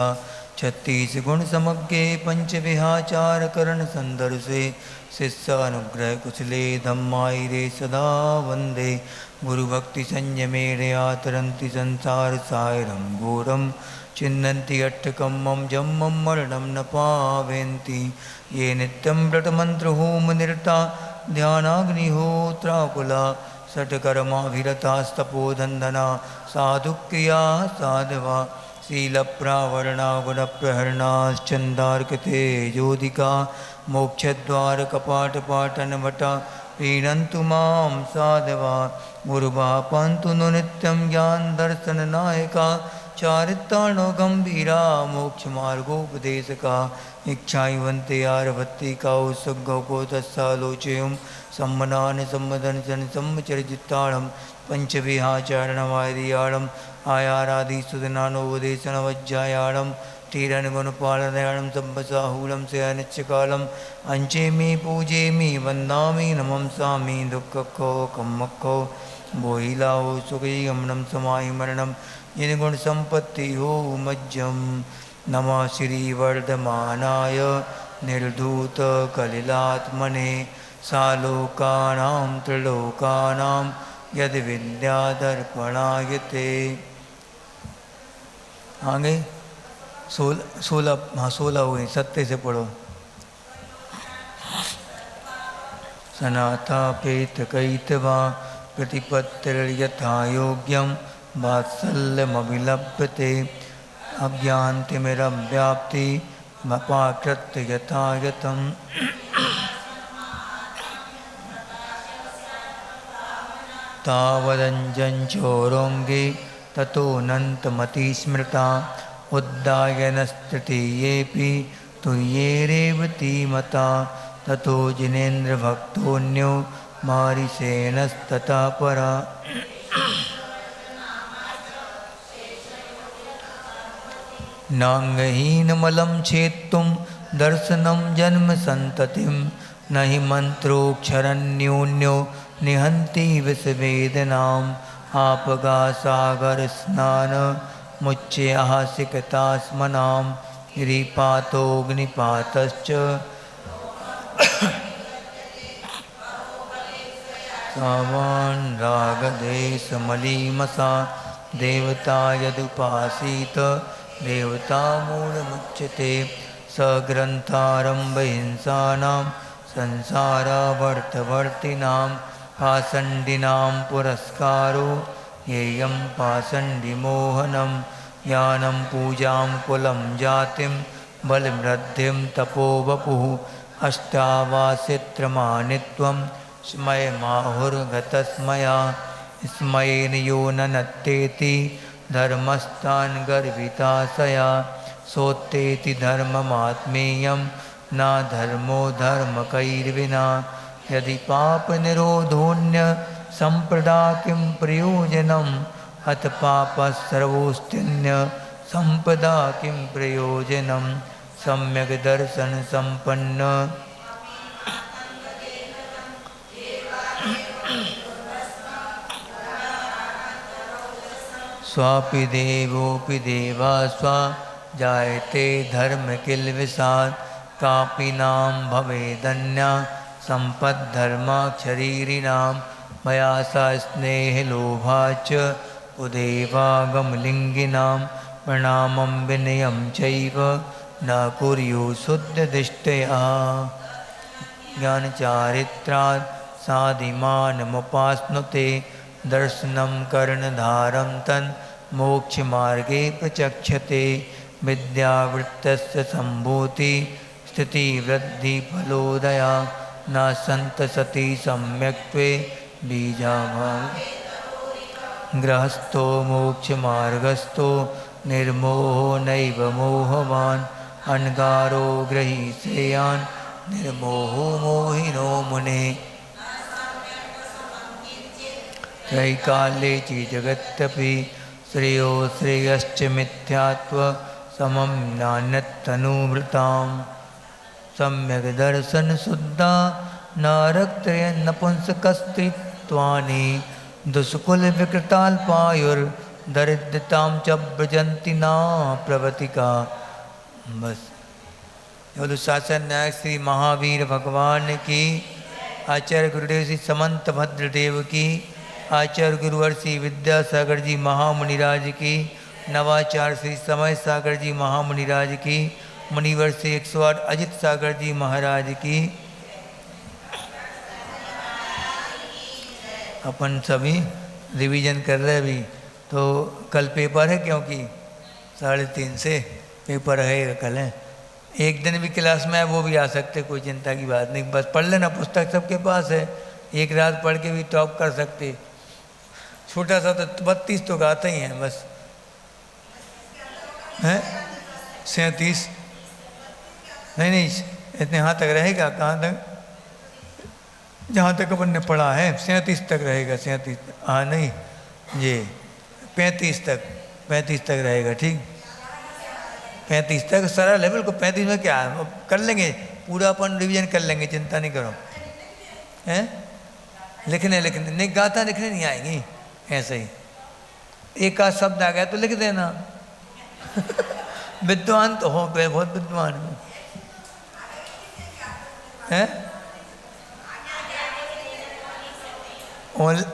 छत्तीस गुण समज्ञे पंच विहाचार करण संदर्शे शिष्यानुग्रह कुशले धम्माई रे सदा वंदे गुरु भक्ति संयमेरया तरन्ति संसार सायरं घोरं चिन्नन्ति अट्टकम्मं जम्मं मरणं न पावयन्ति ये नित्यं व्रतमन्त्रहोम निरता ध्यानाग्निहोत्राकुला षट्कर्माभिरतास्तपोधन्दना साधुक्रिया साधवा शीलप्रावरणा गुणप्रहरणाश्चन्दार्कते योधिका मोक्षद्वारकपाटपाटनवटा प्रीणन्तु मां साधवा गुरुवा पान्तु नो नित्यं ज्ञानदर्शननायका चारित्राणो गम्भीरा मोक्षमार्गोपदेशका इच्छाइवन्ते आरभत्तिका उत्सुगौ तस्सालोचयं सम्मनान सम्मदन जन सम्मचरिताड़ं पंचविहाचारणवादियाड़ं आयारादिसुदनानोपदेशनवज्जायाड़ं तीरनगुणपालनयाड़ं सम्पसाहूलं से अनिच्चकालम् अंचे मे पूजे मे वन्दामि नमंसामि दुःखखो कम्मखो बोहिलाओ सुखी गमनम समाहि मरणम जिन गुण संपत्ति हो मज्जम नमः श्री वर्धमानाय निर्धूत कलिलात्मने सालोकानां त्रिलोकानां यद विद्यादर्पणायते। आगे 16 हुए, 7 से पढ़ो। सनाथा पेत कैतवा प्रतिपत्तिर्यथा योग्यं वात्सल्यमभिलभ्यते अज्ञान्तिमिरव्याप्ति मपाकृत्य यथायतम् तावदञ्जञ्चोरोङ्गे ततोऽनन्तमतिस्मृता उद्दायनस्तृतीयेऽपि तुर्येरेवती मता ततो जिनेन्द्रभक्तोऽन्यो मारिसेनस्ततः परा। नाङ्गहीनमलं छेत्तुं दर्शनं जन्म सन्ततिं न हि मन्त्रोऽक्षरन्योन्यो निहन्ति विषवेदनाम् आपगासागरस्नान मुच्यहासिकतास्मनां गिरिपातोऽग्निपातश्च सावान् रागदेशमलीमसा देवता यदुपासीत देवतामूलमुच्यते सग्रन्थारम्भहिंसानां संसारावर्तवर्तिनां पाषण्डिनां पुरस्कारो येयं पाषण्डिमोहनं ज्ञानं पूजां कुलं जातिं बलमृद्धिं तपोवपुः अष्टावासित्रमानित्वं स्मयमाहुर्गतस्मया स्मयेन यो ननत्तेति धर्मस्तान् गर्विताशया सोत्तेति धर्ममात्मेयं न धर्मो धर्मकैर्विना यदि पापनिरोधोऽन्य सम्प्रदा किं प्रयोजनम् अथ पापस्सर्वोऽस्त्यन्य सम्पदा किं प्रयोजनं सम्यक् दर्शन सम्पन्न स्वापि देवोऽपि देवा स्वा जायते धर्म किल विसात् कापि नाम भवेदन्या सम्पद्धर्माक्षरीरिणां मया सा स्नेहलोभाच्च उदेवागमलिङ्गिनां प्रणामं विनयं चैव न कुर्युः शुद्धदिष्टया ज्ञानचारित्रात् साधिमानमुपास्नुते दर्शनं कर्णधारं तन् मोक्षमार्गे प्रचक्षते विद्यावृत्तस्य सम्भूति स्थितिवृद्धिफलोदया न सन्तसति सम्यक्त्वे बीजाभाव गृहस्थो मोक्षमार्गस्थो निर्मोहो नैव मोहवान् अनगारो गृहीसेयान् निर्मोहो मोहिनो मुने त्रैकाले च जगत्यपि श्रेयो श्रेयश्च मिथ्यात्व समं नान्यतनुभृताम् सम्यक् दर्शन शुद्धा नारक्त्रयन् नपुंसकस्त्रित्वानि दुष्कुल विकृताल्पायुर् दरिद्रताम च व्रजंती ना प्रवतिका। बस बोलो शासन नायक श्री महावीर भगवान की, आचार्य गुरुदेव श्री समंत भद्रदेव की, आचार्य गुरुवर श्री विद्यासागर जी महामुनिराज की, नवाचार्य श्री समय सागर जी महामुनिराज की, मुनिवर श्री 108 अजित सागर जी महाराज की। अपन सभी रिवीजन कर रहे अभी, तो कल पेपर है, क्योंकि 3:30 से पेपर रहेगा कल है। एक दिन भी क्लास में है वो भी आ सकते, कोई चिंता की बात नहीं। बस पढ़ लेना, पुस्तक सबके पास है, एक रात पढ़ के भी टॉप कर सकते। छोटा सा तो 32 तो गाता ही है बस, हैं 37 नहीं इतने यहाँ तक रहेगा। कहाँ तक? जहाँ तक अपन ने पढ़ा है 37 तक रहेगा। 37 हाँ नहीं ये 35 तक रहेगा। ठीक 35 तक सरल है बिल्कुल। 35 में क्या है, कर लेंगे पूरा, अपन रिवीजन कर लेंगे, चिंता नहीं करो। हैं लिखने नहीं, गाथा लिखने नहीं आएंगी, ऐसे ही एक आध शब्द आ गया तो लिख देना। विद्वान तो हो, बहुत विद्वान है।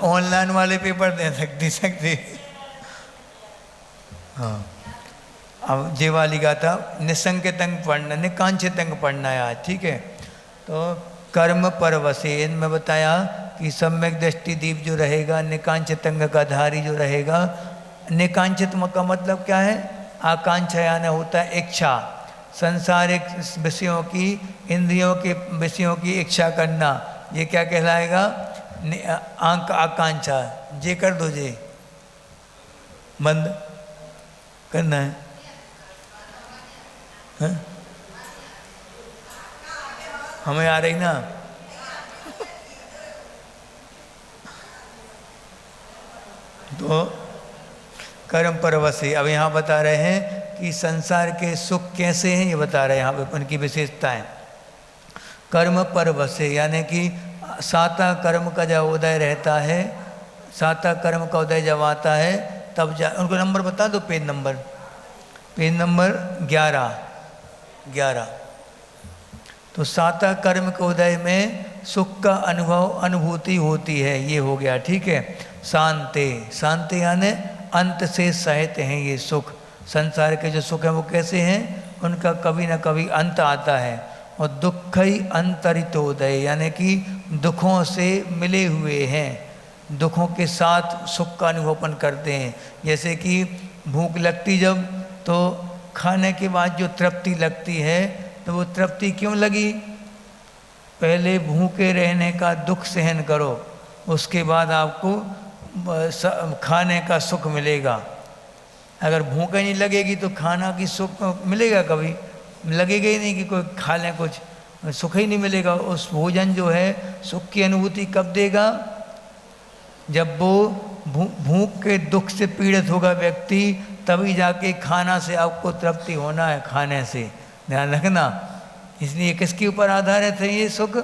ऑनलाइन वाले पेपर दे सकती। हाँ अब जे वाली गाथा निसंकेत अंग पढ़ना, निकांक्षित अंग पढ़ना है आज। ठीक है, तो कर्म परवशेन में बताया कि सम्यक दृष्टि दीप जो रहेगा, निकांक्षित अंग का धारी जो रहेगा। निकांक्षित का मतलब क्या है? आकांक्षा यानी होता है इच्छा, संसारिक विषयों की, इंद्रियों के विषयों की इच्छा करना, ये क्या कहलाएगा? आकांक्षा। जे कर दो, जे बंद करना है, है? हमें आ रही ना? तो कर्म परवशी। अब यहाँ बता रहे हैं कि संसार के सुख कैसे हैं, ये बता रहे हैं यहाँ पे उनकी विशेषताएं। कर्म परवशी यानी कि साता कर्म का जब उदय रहता है, साता कर्म का उदय जब आता है तब उनको नंबर बता दो, पेज नंबर 11। तो साता कर्म के उदय में सुख का अनुभूति होती है, ये हो गया। ठीक है, शांति यानी अंत से सहित हैं ये सुख। संसार के जो सुख हैं वो कैसे हैं? उनका कभी ना कभी अंत आता है। और दुख ही अंतरितोदय यानी कि दुखों से मिले हुए हैं, दुखों के साथ सुख का अनुभवपन करते हैं। जैसे कि भूख लगती जब, तो खाने के बाद जो तृप्ति लगती है, तो वो तृप्ति क्यों लगी? पहले भूखे रहने का दुख सहन करो, उसके बाद आपको खाने का सुख मिलेगा। अगर भूख नहीं लगेगी तो खाना की सुख मिलेगा? कभी लगेगा ही नहीं कि कोई खा लें, कुछ सुख ही नहीं मिलेगा। उस भोजन जो है सुख की अनुभूति कब देगा? जब वो भूख के दुख से पीड़ित होगा व्यक्ति, तभी जाके खाना से आपको तृप्ति होना है, खाने से। ध्यान रखना। इसलिए किसके ऊपर आधारित है ये सुख?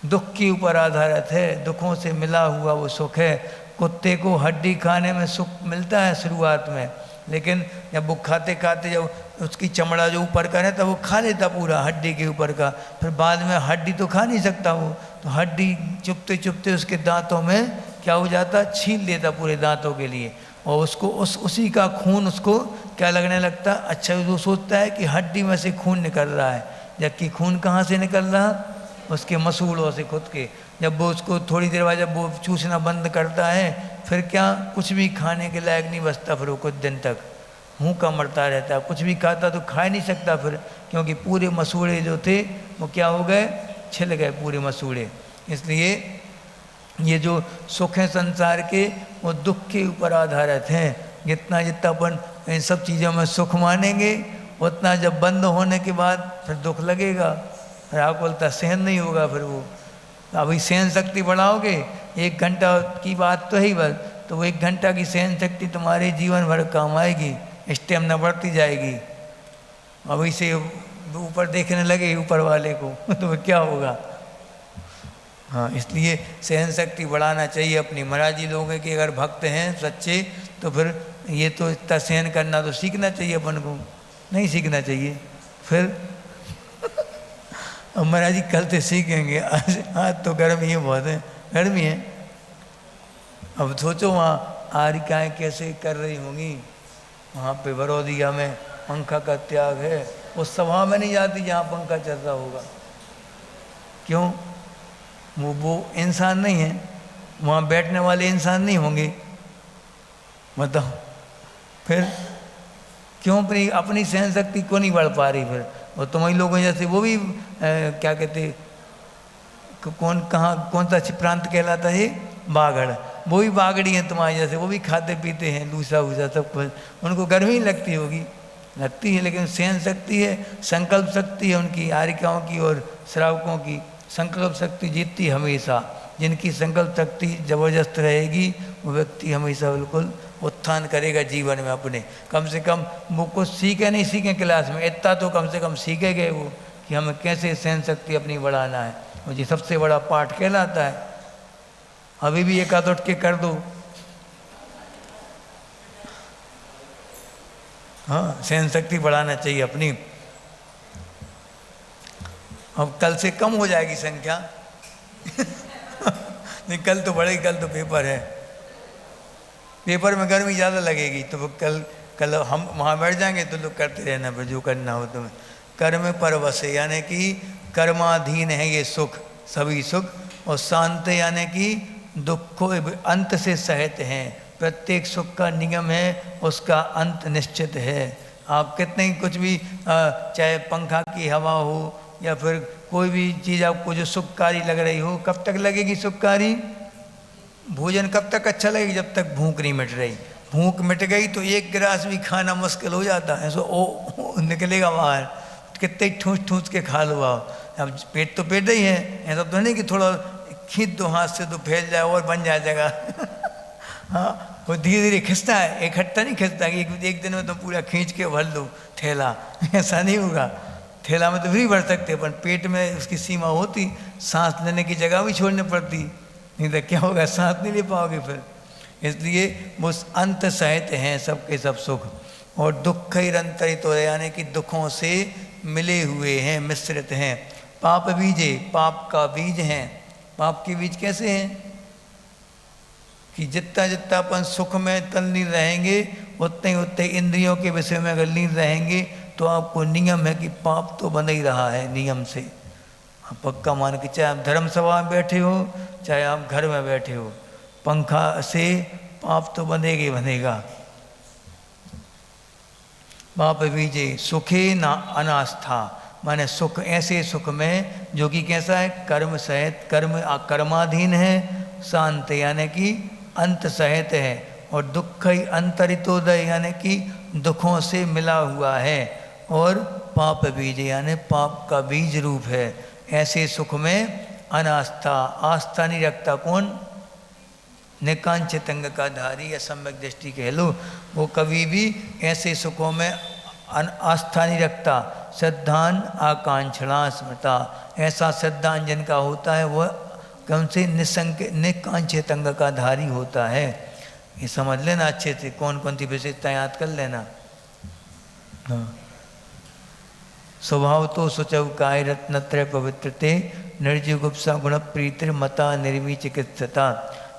दुख के ऊपर आधारित है, दुखों से मिला हुआ वो सुख है। कुत्ते को हड्डी खाने में सुख मिलता है शुरुआत में, लेकिन जब वो खाते खाते जब उसकी चमड़ा जो ऊपर का है, तब वो खा लेता पूरा हड्डी के ऊपर का। फिर बाद में हड्डी तो खा नहीं सकता वो, तो हड्डी चुपते चुपते उसके दांतों में क्या हो जाता? छीन लेता पूरे दांतों के लिए। और उसको उसी का खून उसको क्या लगने लगता? अच्छा, वो सोचता है कि हड्डी में से खून निकल रहा है, जबकि खून कहाँ से निकल रहा? उसके मसूड़ों से खुद के। जब वो उसको थोड़ी देर बाद जब वो चूसना बंद करता है, फिर क्या कुछ भी खाने के लायक नहीं बचता, फिर वो कुछ दिन तक मुँह का मरता रहता है। कुछ भी खाता तो खा नहीं सकता फिर, क्योंकि पूरे मसूड़े जो थे वो क्या हो गए? छिल गए पूरे मसूड़े। इसलिए ये जो सुख है संसार के, वो दुख के ऊपर आधारित हैं। जितना अपन इन सब चीज़ों में सुख मानेंगे, उतना जब बंद होने के बाद फिर दुख लगेगा, फिर आपको बोलता सहन नहीं होगा। फिर वो अभी सहन शक्ति बढ़ाओगे, 1 घंटा की बात तो है बस, तो वो 1 घंटा की सहन शक्ति तुम्हारे जीवन भर काम आएगी, स्टेमिना बढ़ती जाएगी। अभी से ऊपर देखने लगे ऊपर वाले को तो क्या होगा? हाँ, इसलिए सहन शक्ति बढ़ाना चाहिए अपनी। महाराज जी लोगों के अगर भक्त हैं सच्चे, तो फिर ये तो इतना सहन करना तो सीखना चाहिए अपन को, नहीं सीखना चाहिए फिर। अब महाराज जी कल से सीखेंगे, आज तो गर्मी है, बहुत है गर्मी है। अब सोचो वहाँ आरिकाएँ कैसे कर रही होंगी, वहाँ पे बड़ौदिया में पंखा का त्याग है, उस सभा में नहीं जाती जहाँ पंखा चल रहा होगा। क्यों? वो इंसान नहीं है, वहाँ बैठने वाले इंसान नहीं होंगे, बताओ फिर क्यों अपनी सहन शक्ति क्यों नहीं बढ़ पा रही फिर? और तुम्हारी लोगों जैसे वो भी क्या कहते, कौन सा प्रांत कहलाता है, बागड़, वो भी बागड़ी हैं तुम्हारे जैसे, वो भी खाते पीते हैं लूसा वूसा सब कुछ, उनको गर्मी लगती होगी, लगती है, लेकिन सहन शक्ति है, संकल्प शक्ति है उनकी, आरिकाओं की और श्रावकों की संकल्प शक्ति जीतती हमेशा। जिनकी संकल्प शक्ति जबरदस्त रहेगी वो व्यक्ति हमेशा बिल्कुल उत्थान करेगा जीवन में अपने। कम से कम वो कुछ सीखे नहीं सीखे क्लास में, इतना तो कम से कम सीखे गए वो कि हमें कैसे सहन शक्ति अपनी बढ़ाना है, मुझे सबसे बड़ा पाठ कहलाता है। अभी भी एक आध उठ के कर दो, हाँ सहन शक्ति बढ़ाना चाहिए अपनी। अब कल से कम हो जाएगी संख्या नहीं कल तो बढ़ेगी, कल तो पेपर है, पेपर में गर्मी ज़्यादा लगेगी, तो कल हम वहाँ बैठ जाएंगे तो लोग करते रहना फिर जो करना हो तुम्हें। कर्म परवश यानी कि कर्माधीन है ये सुख, सभी सुख, और शांत यानी कि दुखों अंत से सहित हैं, प्रत्येक सुख का नियम है, उसका अंत निश्चित है। आप कितने ही कुछ भी चाहे पंखा की हवा हो या फिर कोई भी चीज़ आपको जो सुखकारी लग रही हो, कब तक लगेगी सुखकारी? भोजन कब तक अच्छा लगेगा? जब तक भूख नहीं मिट रही। भूख मिट गई तो एक गिलास भी खाना मुश्किल हो जाता है, सो ओ निकलेगा बाहर, कितने ठूस ठूस के खा लो आप। अब पेट तो पेट ही है, ऐसा तो नहीं कि थोड़ा खींच दो हाथ से तो फैल जाए और बन जाए जगह हाँ, वो धीरे धीरे खिंचता है, इकट्ठा नहीं खिंचता कि एक दिन में तो पूरा खींच के भर लो थैला, ऐसा नहीं होगा। थैला में तो भी भर सकते, पर पेट में उसकी सीमा होती, सांस लेने की जगह भी छोड़नी पड़ती, नहीं तो क्या होगा, सांस नहीं ले पाओगे फिर। इसलिए वो अंत सहित हैं सबके सब सुख, और दुख निरंतरित हो यानी कि दुखों से मिले हुए हैं, मिश्रित हैं। पाप बीजे, पाप का बीज हैं। पाप के बीज कैसे हैं कि जितना जितना अपन सुख में तल्लीन रहेंगे उतने उतने इंद्रियों के विषय में अगर लीन रहेंगे तो आपको नियम है कि पाप तो बन ही रहा है नियम से। आप पक्का मान के, चाहे आप धर्म सभा में बैठे हो चाहे आप घर में बैठे हो, पंखा से पाप तो बनेगा ही बनेगा। पाप बीजे सुखे ना अनास्था, माने सुख ऐसे सुख में जो कि कैसा है, कर्म सहित, कर्माधीन है, शांत यानी कि अंत सहित है, और दुख ही अंतरितोदय यानी कि दुखों से मिला हुआ है, और पाप बीज यानी पाप का बीज रूप है। ऐसे सुख में अनास्था, आस्था नहीं रखता कौन? निकांचित अंग का धारी या सम्यक दृष्टि कह लो, वो कभी भी ऐसे सुखों में आस्था नहीं रखता। श्रद्धान आकांक्षणा स्मृता, ऐसा श्रद्धान जिनका होता है वह कौन से निकांचित अंग का धारी होता है। ये समझ लेना अच्छे से, कौन कौन सी विशेषता याद कर लेना। हाँ, स्वभाव तो सुचव काय रत्नत्रय पवित्रते निर्जीव गुप्सा गुण प्रीतिर मता निर्वी चिकित्सता,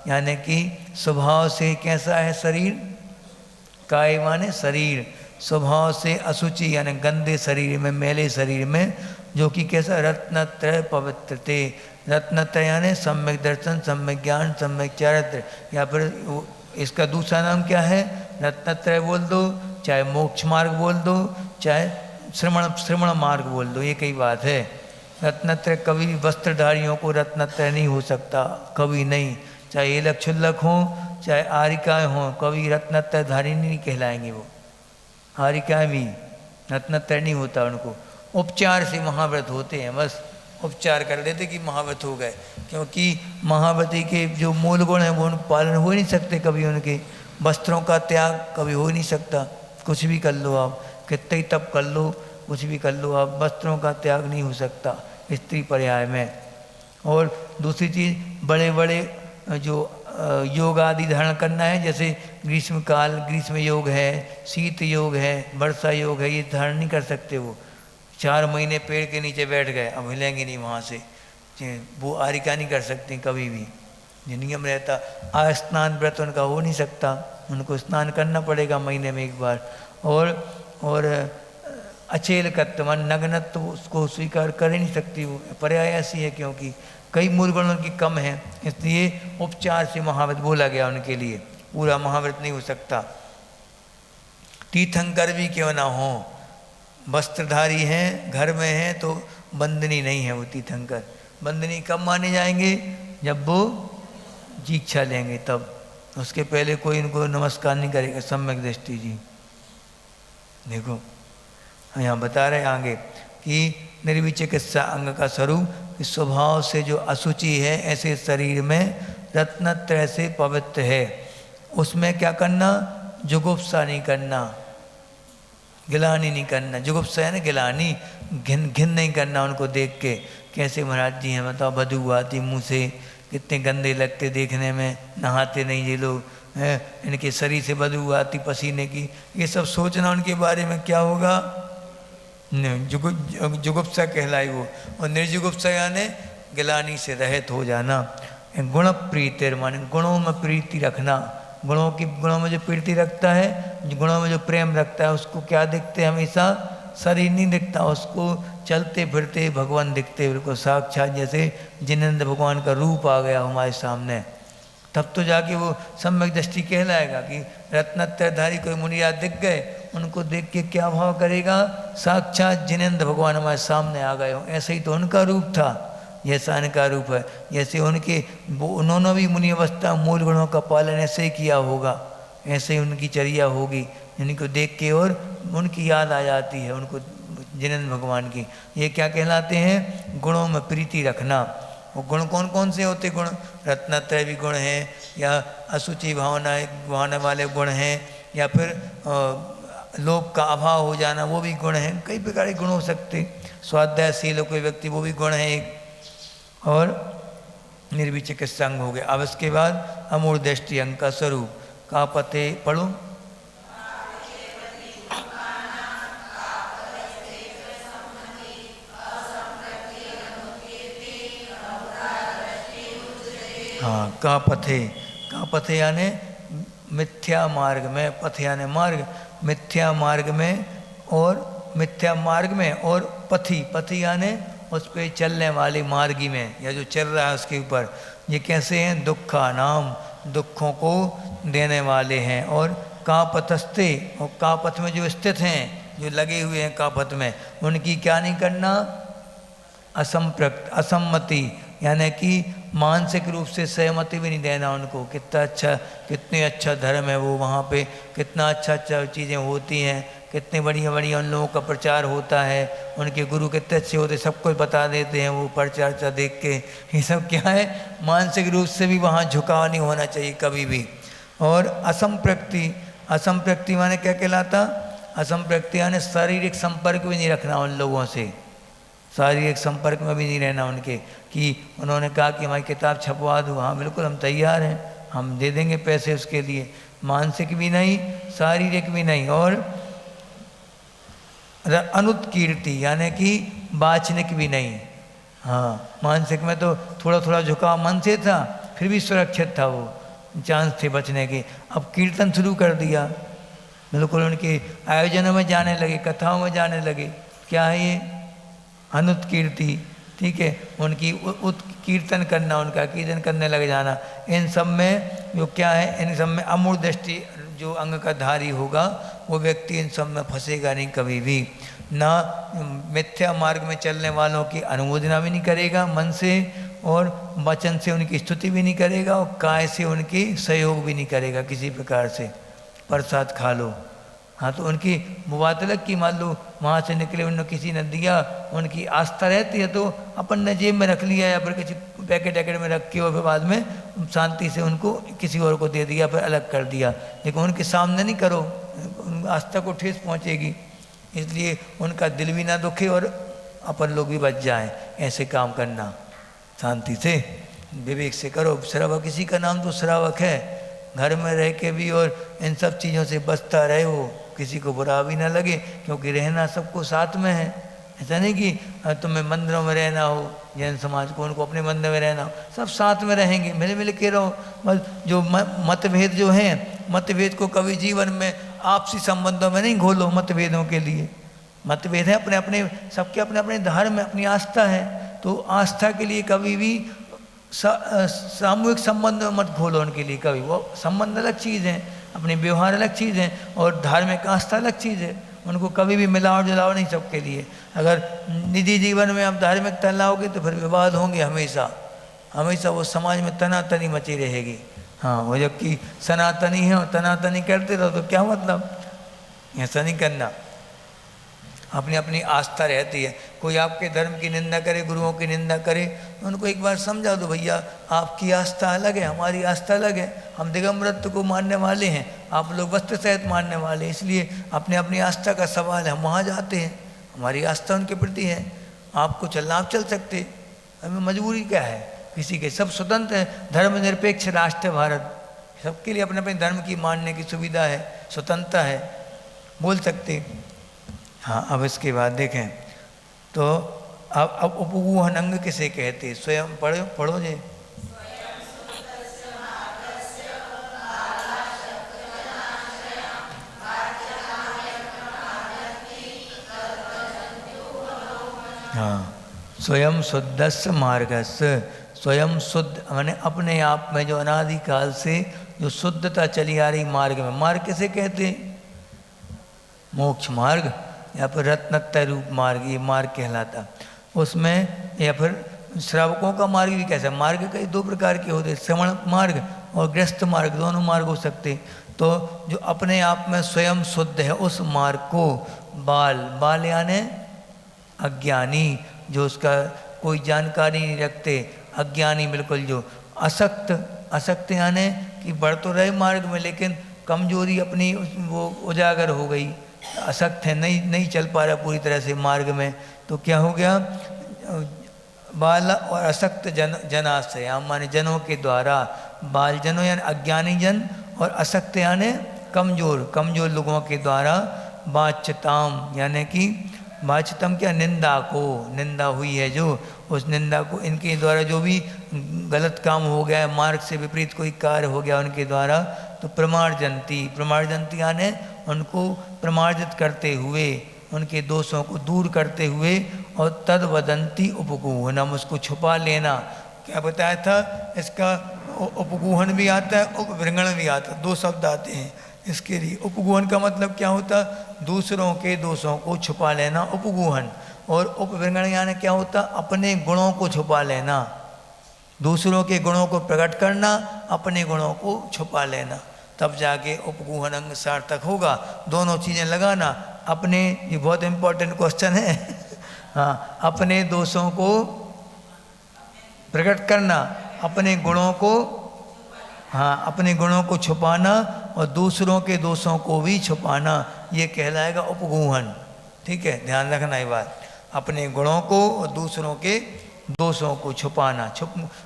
यानी कि स्वभाव से कैसा है शरीर, काय माने शरीर, स्वभाव से अशुचि यानी गंदे शरीर में, मैले शरीर में, जो कि कैसा रत्नत्रय पवित्रते, रत्नत्रय यानी सम्यक दर्शन, सम्यक ज्ञान, सम्यक चारित्र, या फिर इसका दूसरा नाम क्या है, रत्नत्रय बोल दो, चाहे मोक्ष मार्ग बोल दो, चाहे श्रवण मार्ग बोल दो, ये कई बात है। रत्नत्रय कभी भी वस्त्रधारियों को रत्नत्रय नहीं हो सकता, कभी नहीं, चाहे ये लक्षुल्लक हों चाहे आरिकाएँ हों, कभी रत्नत्रय धारी नहीं कहलाएंगे वो। आरिकाएँ भी रत्नत्रय नहीं होता उनको, उपचार से महाव्रत होते हैं, बस उपचार कर लेते कि महाव्रत हो गए, क्योंकि महाव्रती के जो मूल गुण हैं वो उन पालन हो नहीं सकते कभी, उनके वस्त्रों का त्याग कभी हो नहीं सकता। कुछ भी कर लो आप, कितने ही तप कर लो, कुछ भी कर लो आप, वस्त्रों का त्याग नहीं हो सकता स्त्री पर्याय में। और दूसरी चीज़, बड़े बड़े जो योग आदि धारण करना है, जैसे ग्रीष्म काल ग्रीष्म योग है, शीत योग है, वर्षा योग है, ये धारण नहीं कर सकते। वो 4 महीने पेड़ के नीचे बैठ गए, अब हिलेंगे नहीं वहाँ से, वो आरिका नहीं कर सकते कभी भी। जो नियम रहता स्नान व्रत उनका हो नहीं सकता, उनको स्नान करना पड़ेगा महीने में एक बार। और अचेलकत्व नग्नत्व उसको स्वीकार कर ही नहीं सकती, वो पर्याय ऐसी है, क्योंकि कई मूल गुण उनकी कम है, इसलिए उपचार से महाव्रत बोला गया उनके लिए, पूरा महाव्रत नहीं हो सकता। तीर्थंकर भी क्यों ना हो, वस्त्रधारी हैं, घर में हैं, तो बंदनी नहीं है वो तीर्थंकर। बंदनी कब माने जाएंगे, जब वो दीक्षा लेंगे तब, उसके पहले कोई इनको नमस्कार नहीं करेगा। सम्यक दृष्टि जी देखो यहाँ बता रहे आगे कि निर्विचिकित्सा अंग का स्वरूप, स्वभाव से जो अशुचि है ऐसे शरीर में रत्नत्रय से पवित्र है, उसमें क्या करना, जुगुप्सा नहीं करना, गिलानी नहीं करना। जुगुप्सा है ना गिलानी, घिन नहीं करना उनको देख के, कैसे महाराज जी हैं बताओ, बदबू आती मुँह से, कितने गंदे लगते देखने में, नहाते नहीं ये लोग हैं, इनके शरीर से बदबू आती पसीने की, ये सब सोचना उनके बारे में क्या होगा, जुगुप्सा कहलाई वो। और निर्जुगुप्सा यानी गिलानी से रहित हो जाना। गुण प्रीतिर माने गुणों में प्रीति रखना, गुणों में जो प्रीति रखता है, गुणों में जो प्रेम रखता है, उसको क्या दिखते हमेशा, शरीर नहीं दिखता उसको, चलते फिरते भगवान दिखते, बिल्कुल साक्षात जैसे जिनेंद्र भगवान का रूप आ गया हमारे सामने, तब तो जाके वो सम्यक दृष्टि कहलाएगा। कि रत्नत्रयधारी कोई मुनिया दिख गए, उनको देख के क्या भाव करेगा, साक्षात जिनेंद्र भगवान हमारे सामने आ गए हो, ऐसे ही तो उनका रूप था, जैसा इनका रूप है, जैसे उन्होंने भी मुनि अवस्था मूल गुणों का पालन ऐसे ही किया होगा, ऐसे ही उनकी चर्या होगी, जिनको देख के और उनकी याद आ जाती है उनको, जिनेंद्र भगवान की। ये क्या कहलाते हैं, गुणों में प्रीति रखना। वो गुण कौन कौन से होते, गुण रत्नत्रय भी गुण हैं, या अशुचि भावना वाले गुण हैं, या फिर लोभ का अभाव हो जाना वो भी गुण हैं, कई प्रकार के गुण हो सकते। स्वाध्यायशील कोई व्यक्ति वो भी गुण है एक, और निर्विचिकित्सा अंग हो गया। अब इसके बाद अमूढ़ दृष्टि अंग का स्वरूप का पते पढ़ो, हाँ का पथे यानी मिथ्या मार्ग में, पथ यानी मार्ग, मिथ्या मार्ग में और पथी यानी उस पर चलने वाली मार्गी में, या जो चल रहा है उसके ऊपर। ये कैसे हैं, दुखा नाम दुखों को देने वाले हैं। और कापथस्ते, और कापथ में जो स्थित हैं, जो लगे हुए हैं कापथ में, उनकी क्या नहीं करना, असम्मति यानी कि मानसिक रूप से सहमति भी नहीं देना उनको। कितने अच्छा धर्म है वो, वहाँ पे कितना अच्छा चीज़ें होती हैं, कितने बढ़िया उन लोगों का प्रचार होता है, उनके गुरु कितने अच्छे होते, सब कुछ बता देते हैं वो प्रचार देख के। ये सब क्या है, मानसिक रूप से भी वहाँ झुकाव नहीं होना चाहिए कभी भी। और असंप्रक्ति माने क्या कहलाता, असंप्रक्ति यानी शारीरिक संपर्क भी नहीं रखना उन लोगों से, शारीरिक संपर्क में भी नहीं रहना उनके। कि उन्होंने कहा कि हमारी किताब छपवा दो, हाँ बिल्कुल हम तैयार हैं, हम दे देंगे पैसे उसके लिए। मानसिक भी नहीं, शारीरिक भी नहीं। और अनुत्कीर्ति यानी कि वाचनिक भी नहीं। हाँ मानसिक में तो थोड़ा झुकाव मन से था, फिर भी सुरक्षित था, वो चांस थे बचने के। अब कीर्तन शुरू कर दिया, बिल्कुल उनके आयोजनों में जाने लगे, कथाओं में जाने लगे। क्या है ये, अनुत्कीर्ति, ठीक है, उनकी कीर्तन करना, उनका कीर्तन करने लग जाना। इन सब में जो क्या है, इन सब में अमूढ़ दृष्टि जो अंग का धारी होगा वो व्यक्ति इन सब में फंसेगा नहीं कभी भी। ना मिथ्या मार्ग में चलने वालों की अनुमोदना भी नहीं करेगा मन से, और वचन से उनकी स्तुति भी नहीं करेगा, और काय से उनकी सहयोग भी नहीं करेगा किसी प्रकार से। प्रसाद खा लो, हाँ तो उनकी बात अलग की, मान लो वहाँ से निकले, उन्होंने किसी ने दिया, उनकी आस्था रहती है तो अपन ने जेब में रख लिया, या फिर किसी पैकेट में रख के, और फिर बाद में शांति से उनको किसी और को दे दिया, फिर अलग कर दिया। लेकिन उनके सामने नहीं करो, आस्था को ठेस पहुँचेगी, इसलिए उनका दिल भी ना दुखे और अपन लोग भी बच जाएं। ऐसे काम करना शांति से। विवेक से करो। श्रावक इसी का नाम तो श्रावक है, घर में रह के भी और इन सब चीज़ों से बचता रहे, वो किसी को बुरा भी ना लगे, क्योंकि रहना सबको साथ में है। ऐसा नहीं कि तुम्हें मंदिरों में रहना हो, जैन समाज को उनको अपने मंदिर में रहना हो, सब साथ में रहेंगे, मिल मिल के रहो। बस जो मतभेद जो हैं, मतभेद को कभी जीवन में आपसी संबंधों में नहीं घोलो। मतभेदों के लिए मतभेद है, अपने अपने सबके अपने अपने धर्म में अपनी आस्था है, तो आस्था के लिए कभी भी सामूहिक संबंध में मत घोलो उनके लिए कभी। वो संबंध अलग चीज़ है, अपने व्यवहार अलग चीज़ है, और धार्मिक आस्था अलग चीज़ है, उनको कभी भी मिलाओ जुलाओ नहीं सबके लिए। अगर निजी जीवन में आप धार्मिकता लाओगे तो फिर विवाद होंगे हमेशा, हमेशा वो समाज में तनातनी मची रहेगी। हाँ, वो जबकि सनातनी है और तनातनी करते रहो तो क्या मतलब, ऐसा नहीं करना। अपनी अपनी आस्था रहती है। कोई आपके धर्म की निंदा करे, गुरुओं की निंदा करे, तो उनको एक बार समझा दो, भैया आपकी आस्था अलग है, हमारी आस्था अलग है, हम दिगंबरत्व को मानने वाले हैं, आप लोग वस्त्र सहित मानने वाले हैं, इसलिए अपने अपनी आस्था का सवाल है, हम वहाँ जाते हैं, हमारी आस्था उनके प्रति है। आपको चलना आप चल सकते, हमें मजबूरी क्या है किसी के, सब स्वतंत्र है। धर्मनिरपेक्ष राष्ट्र है भारत, सबके लिए अपने अपने धर्म की मानने की सुविधा है, स्वतंत्रता है, बोल सकते। हाँ, अब इसके बाद देखें तो अब उपगूहन अंग किसे कहते, स्वयं पढ़ो जी। हाँ, स्वयं शुद्धस्य मार्गस्य, स्वयं शुद्ध माने अपने आप में जो अनादिकाल से जो शुद्धता चली आ रही मार्ग में। मार्ग किसे कहते हैं, मोक्ष मार्ग या फिर रत्नत्रय रूप मार्ग, ये मार्ग कहलाता। उसमें या फिर श्रावकों का मार्ग भी कैसा, मार्ग कई दो प्रकार के होते, श्रवण मार्ग और गृहस्थ मार्ग, दोनों मार्ग हो सकते। तो जो अपने आप में स्वयं शुद्ध है उस मार्ग को बाल यानी अज्ञानी, जो उसका कोई जानकारी नहीं रखते, अज्ञानी बिल्कुल, जो असक्त यानी कि बढ़ तो रहे मार्ग में लेकिन कमजोरी अपनी वो उजागर हो गई, असक्त है, नहीं चल पा रहा पूरी तरह से मार्ग में, तो क्या हो गया, बाल और असक्त जनाश्रय माने जनों के द्वारा, बाल जनों यानी अज्ञानी जन और असक्त यानी कमजोर लोगों के द्वारा, वाच्यताम यानी कि वाच्यतम क्या, निंदा हुई है जो, उस निंदा को इनके द्वारा जो भी गलत काम हो गया है, मार्ग से विपरीत कोई कार्य हो गया उनके द्वारा, तो प्रमार्जंती यानी उनको प्रमार्जित करते हुए, उनके दोषों को दूर करते हुए, और तद्वदंती उपगूहनम, उसको छुपा लेना। क्या बताया था, इसका उपगूहन भी आता है, उपवृंगण भी आता है, दो शब्द आते हैं इसके लिए। उपगूहन का मतलब क्या होता, दूसरों के दोषों को छुपा लेना, उपगूहन। और उपवृंगण यानी क्या होता, अपने गुणों को छुपा लेना, दूसरों के गुणों को प्रकट करना, अपने गुणों को छुपा लेना, तब जाके उपगूहन अंग सार्थक होगा। दोनों चीज़ें लगाना, अपने, ये बहुत इंपॉर्टेंट क्वेश्चन है हाँ, अपने दोषों को प्रकट करना, अपने गुणों को, हाँ, अपने गुणों को छुपाना और दूसरों के दोषों को भी छुपाना, ये कहलाएगा उपगूहन। ठीक है, ध्यान रखना ये बात, अपने गुणों को और दूसरों के दोषों को छुपाना।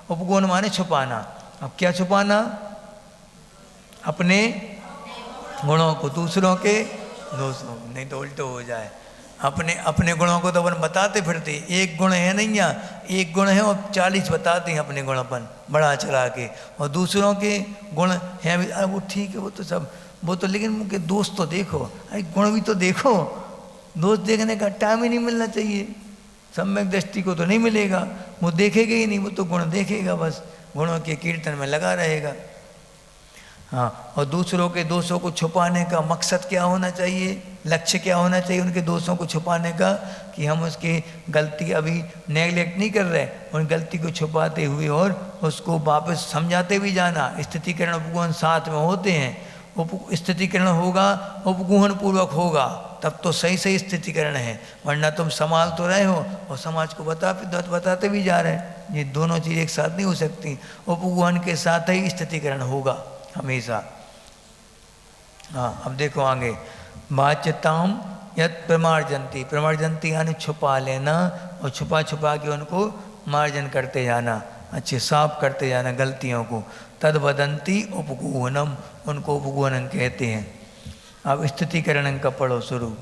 उपगूहन माने छुपाना। अब क्या छुपाना, अपने गुणों को दूसरों के दोषों, नहीं तो उल्टो हो जाए। अपने गुणों को तो अपन बताते फिरते, एक गुण है नहीं, यहाँ एक गुण है और 40 बताते हैं अपने गुण अपन बढ़ा चढ़ा के, और दूसरों के गुण हैं भी, वो ठीक है, वो तो सब, वो तो, लेकिन उनके दोष तो देखो, अरे गुण भी तो देखो, दोष देखने का टाइम ही नहीं मिलना चाहिए, सम्यक दृष्टि को तो नहीं मिलेगा, वो देखेगा ही नहीं, वो तो गुण देखेगा, बस गुणों के कीर्तन में लगा रहेगा। हाँ, और दूसरों के दोषों को छुपाने का मकसद क्या होना चाहिए, लक्ष्य क्या होना चाहिए उनके दोषों को छुपाने का, कि हम उसकी गलती अभी नेगलेक्ट नहीं कर रहे, उन गलती को छुपाते हुए और उसको वापस समझाते भी जाना। स्थितिकरण उपगूहन साथ में होते हैं। स्थितिकरण होगा, उपगूहन पूर्वक होगा, तब तो सही स्थितिकरण है, वरना तुम संभाल तो रहे हो और समाज को बताते भी जा रहे हैं, ये दोनों चीज़ एक साथ नहीं हो सकती। उपगूहन के साथ ही स्थितिकरण होगा हमेशा। हाँ, अब देखो आगे, वाच्यताम यत् प्रमार्जंती यानी छुपा लेना, और छुपा के उनको मार्जन करते जाना। अच्छे साफ करते जाना गलतियों को। तद वदंती उपगूहनम, उनको उपगूहनम कहते हैं। अब स्थितिकरण का पढ़ो शुरू।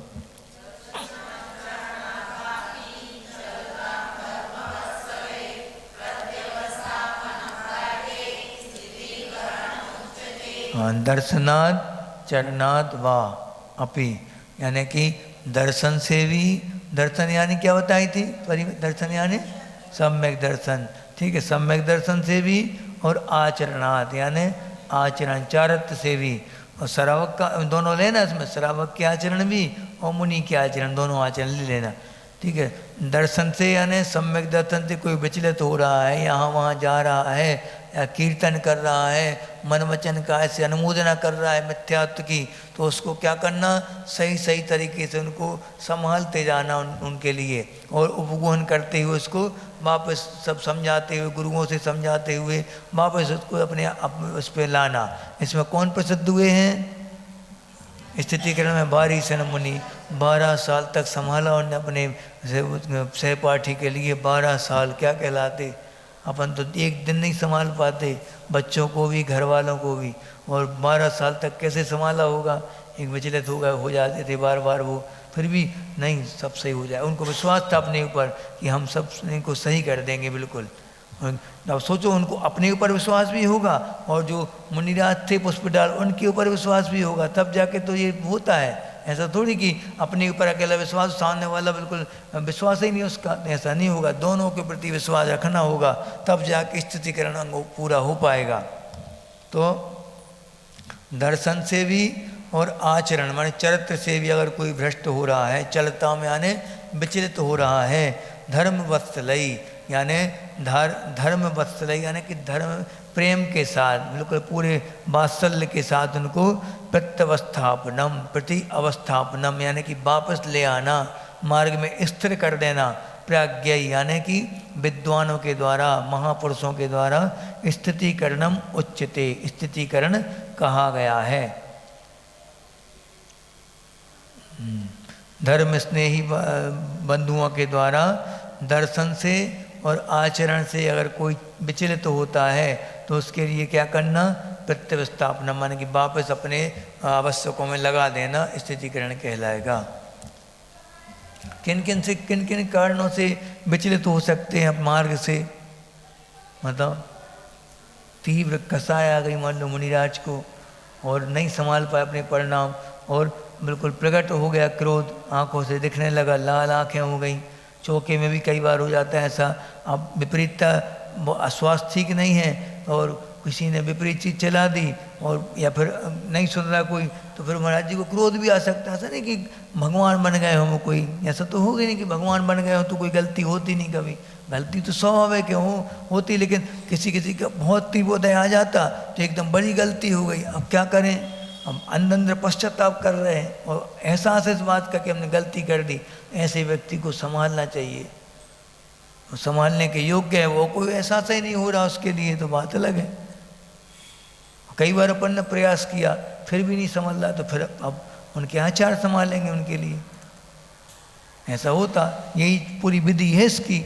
हाँ, दर्शनाद चरणाद वा अपि, यानी कि दर्शन से भी, दर्शन यानी क्या बताई थी, दर्शन यानी सम्यक दर्शन, ठीक है, सम्यक दर्शन से भी, और आचरणाद यानी आचरण चारित्र से भी, और श्रावक का दोनों लेना इसमें, श्रावक के आचरण भी और मुनि के आचरण, दोनों आचरण ले लेना, ठीक है। दर्शन से यानी सम्यक दर्शन से कोई विचलित हो रहा है, यहाँ वहाँ जा रहा है, या कीर्तन कर रहा है, मन वचन का ऐसे अनुमोदना कर रहा है मिथ्यात्व की, तो उसको क्या करना, सही सही तरीके से उनको संभालते जाना उनके लिए, और उपगोहन करते हुए उसको वापस सब समझाते हुए, गुरुओं से समझाते हुए वापस उसको अपने उस पर लाना। इसमें कौन प्रसिद्ध हुए हैं? स्थितिकरण में वारिसन मुनि 12 साल तक संभाला उन्होंने अपने सहपाठी के लिए। 12 साल क्या कहलाते, अपन तो एक दिन नहीं संभाल पाते, बच्चों को भी घर वालों को भी, और 12 साल तक कैसे संभाला होगा। एक विचलित हो जाते थे बार बार वो, फिर भी नहीं सब सही हो जाए, उनको विश्वास था अपने ऊपर कि हम सब इनको सही कर देंगे बिल्कुल। अब सोचो उनको अपने ऊपर विश्वास भी होगा, और जो मुनिराज थे पुष्पडाल उनके ऊपर विश्वास भी होगा, तब जाके तो ये होता है। ऐसा थोड़ी कि अपने ऊपर अकेला विश्वास, सामने वाला बिल्कुल विश्वास ही नहीं उसका, ऐसा नहीं होगा। दोनों के प्रति विश्वास रखना होगा, तब जाके स्थितिकरण अंग पूरा हो पाएगा। तो दर्शन से भी और आचरण माने चरित्र से भी अगर कोई भ्रष्ट हो रहा है, चलता में यानी विचलित हो रहा है, धर्म वत्सलई यानी धर्म वत्सलई यानी कि धर्म प्रेम के साथ, बिल्कुल पूरे वात्सल्य के साथ उनको प्रत्यवस्थापनम, प्रति अवस्थापनम यानी कि वापस ले आना, मार्ग में स्थिर कर देना, प्राज्ञ यानी कि विद्वानों के द्वारा, महापुरुषों के द्वारा स्थितिकरणम उच्यते, स्थितिकरण कहा गया है। धर्म स्नेही बंधुओं के द्वारा दर्शन से और आचरण से अगर कोई विचलित होता है तो उसके लिए क्या करना, प्रत्यवस्थापना माने कि वापस अपने आवश्यकों में लगा देना, स्थितिकरण कहलाएगा। किन किन कारणों से विचलित हो सकते हैं मार्ग से, मतलब तीव्र कसाय आ गई मान लो मुनिराज को, और नहीं संभाल पाए अपने परिणाम, और बिल्कुल प्रकट हो गया क्रोध, आंखों से दिखने लगा, लाल आंखें हो गई। चौके में भी कई बार हो जाता है ऐसा। अब विपरीतता, स्वास्थ्य ठीक नहीं है और किसी ने विपरीत चीज़ चला दी, और या फिर नहीं सुन रहा कोई, तो फिर महाराज जी को क्रोध भी आ सकता है। ऐसा नहीं कि भगवान बन गए हो कोई, ऐसा तो होगा नहीं कि भगवान बन गए हो तो कोई गलती होती नहीं कभी। गलती तो स्वाभाविक है होती, लेकिन किसी का बहुत तीव्रोदय आ जाता तो एकदम बड़ी गलती हो गई। अब क्या करें, हम अंदर पश्चाताप कर रहे हैं और एहसास है इस बात का कि हमने गलती कर दी। ऐसे व्यक्ति को संभालना चाहिए, संभालने के योग्य है वो, कोई एहसास ही नहीं हो रहा उसके लिए तो बात अलग है। कई बार अपन ने प्रयास किया फिर भी नहीं संभाल रहा, तो फिर अब उनके आचार संभालेंगे उनके लिए, ऐसा होता। यही पूरी विधि है इसकी।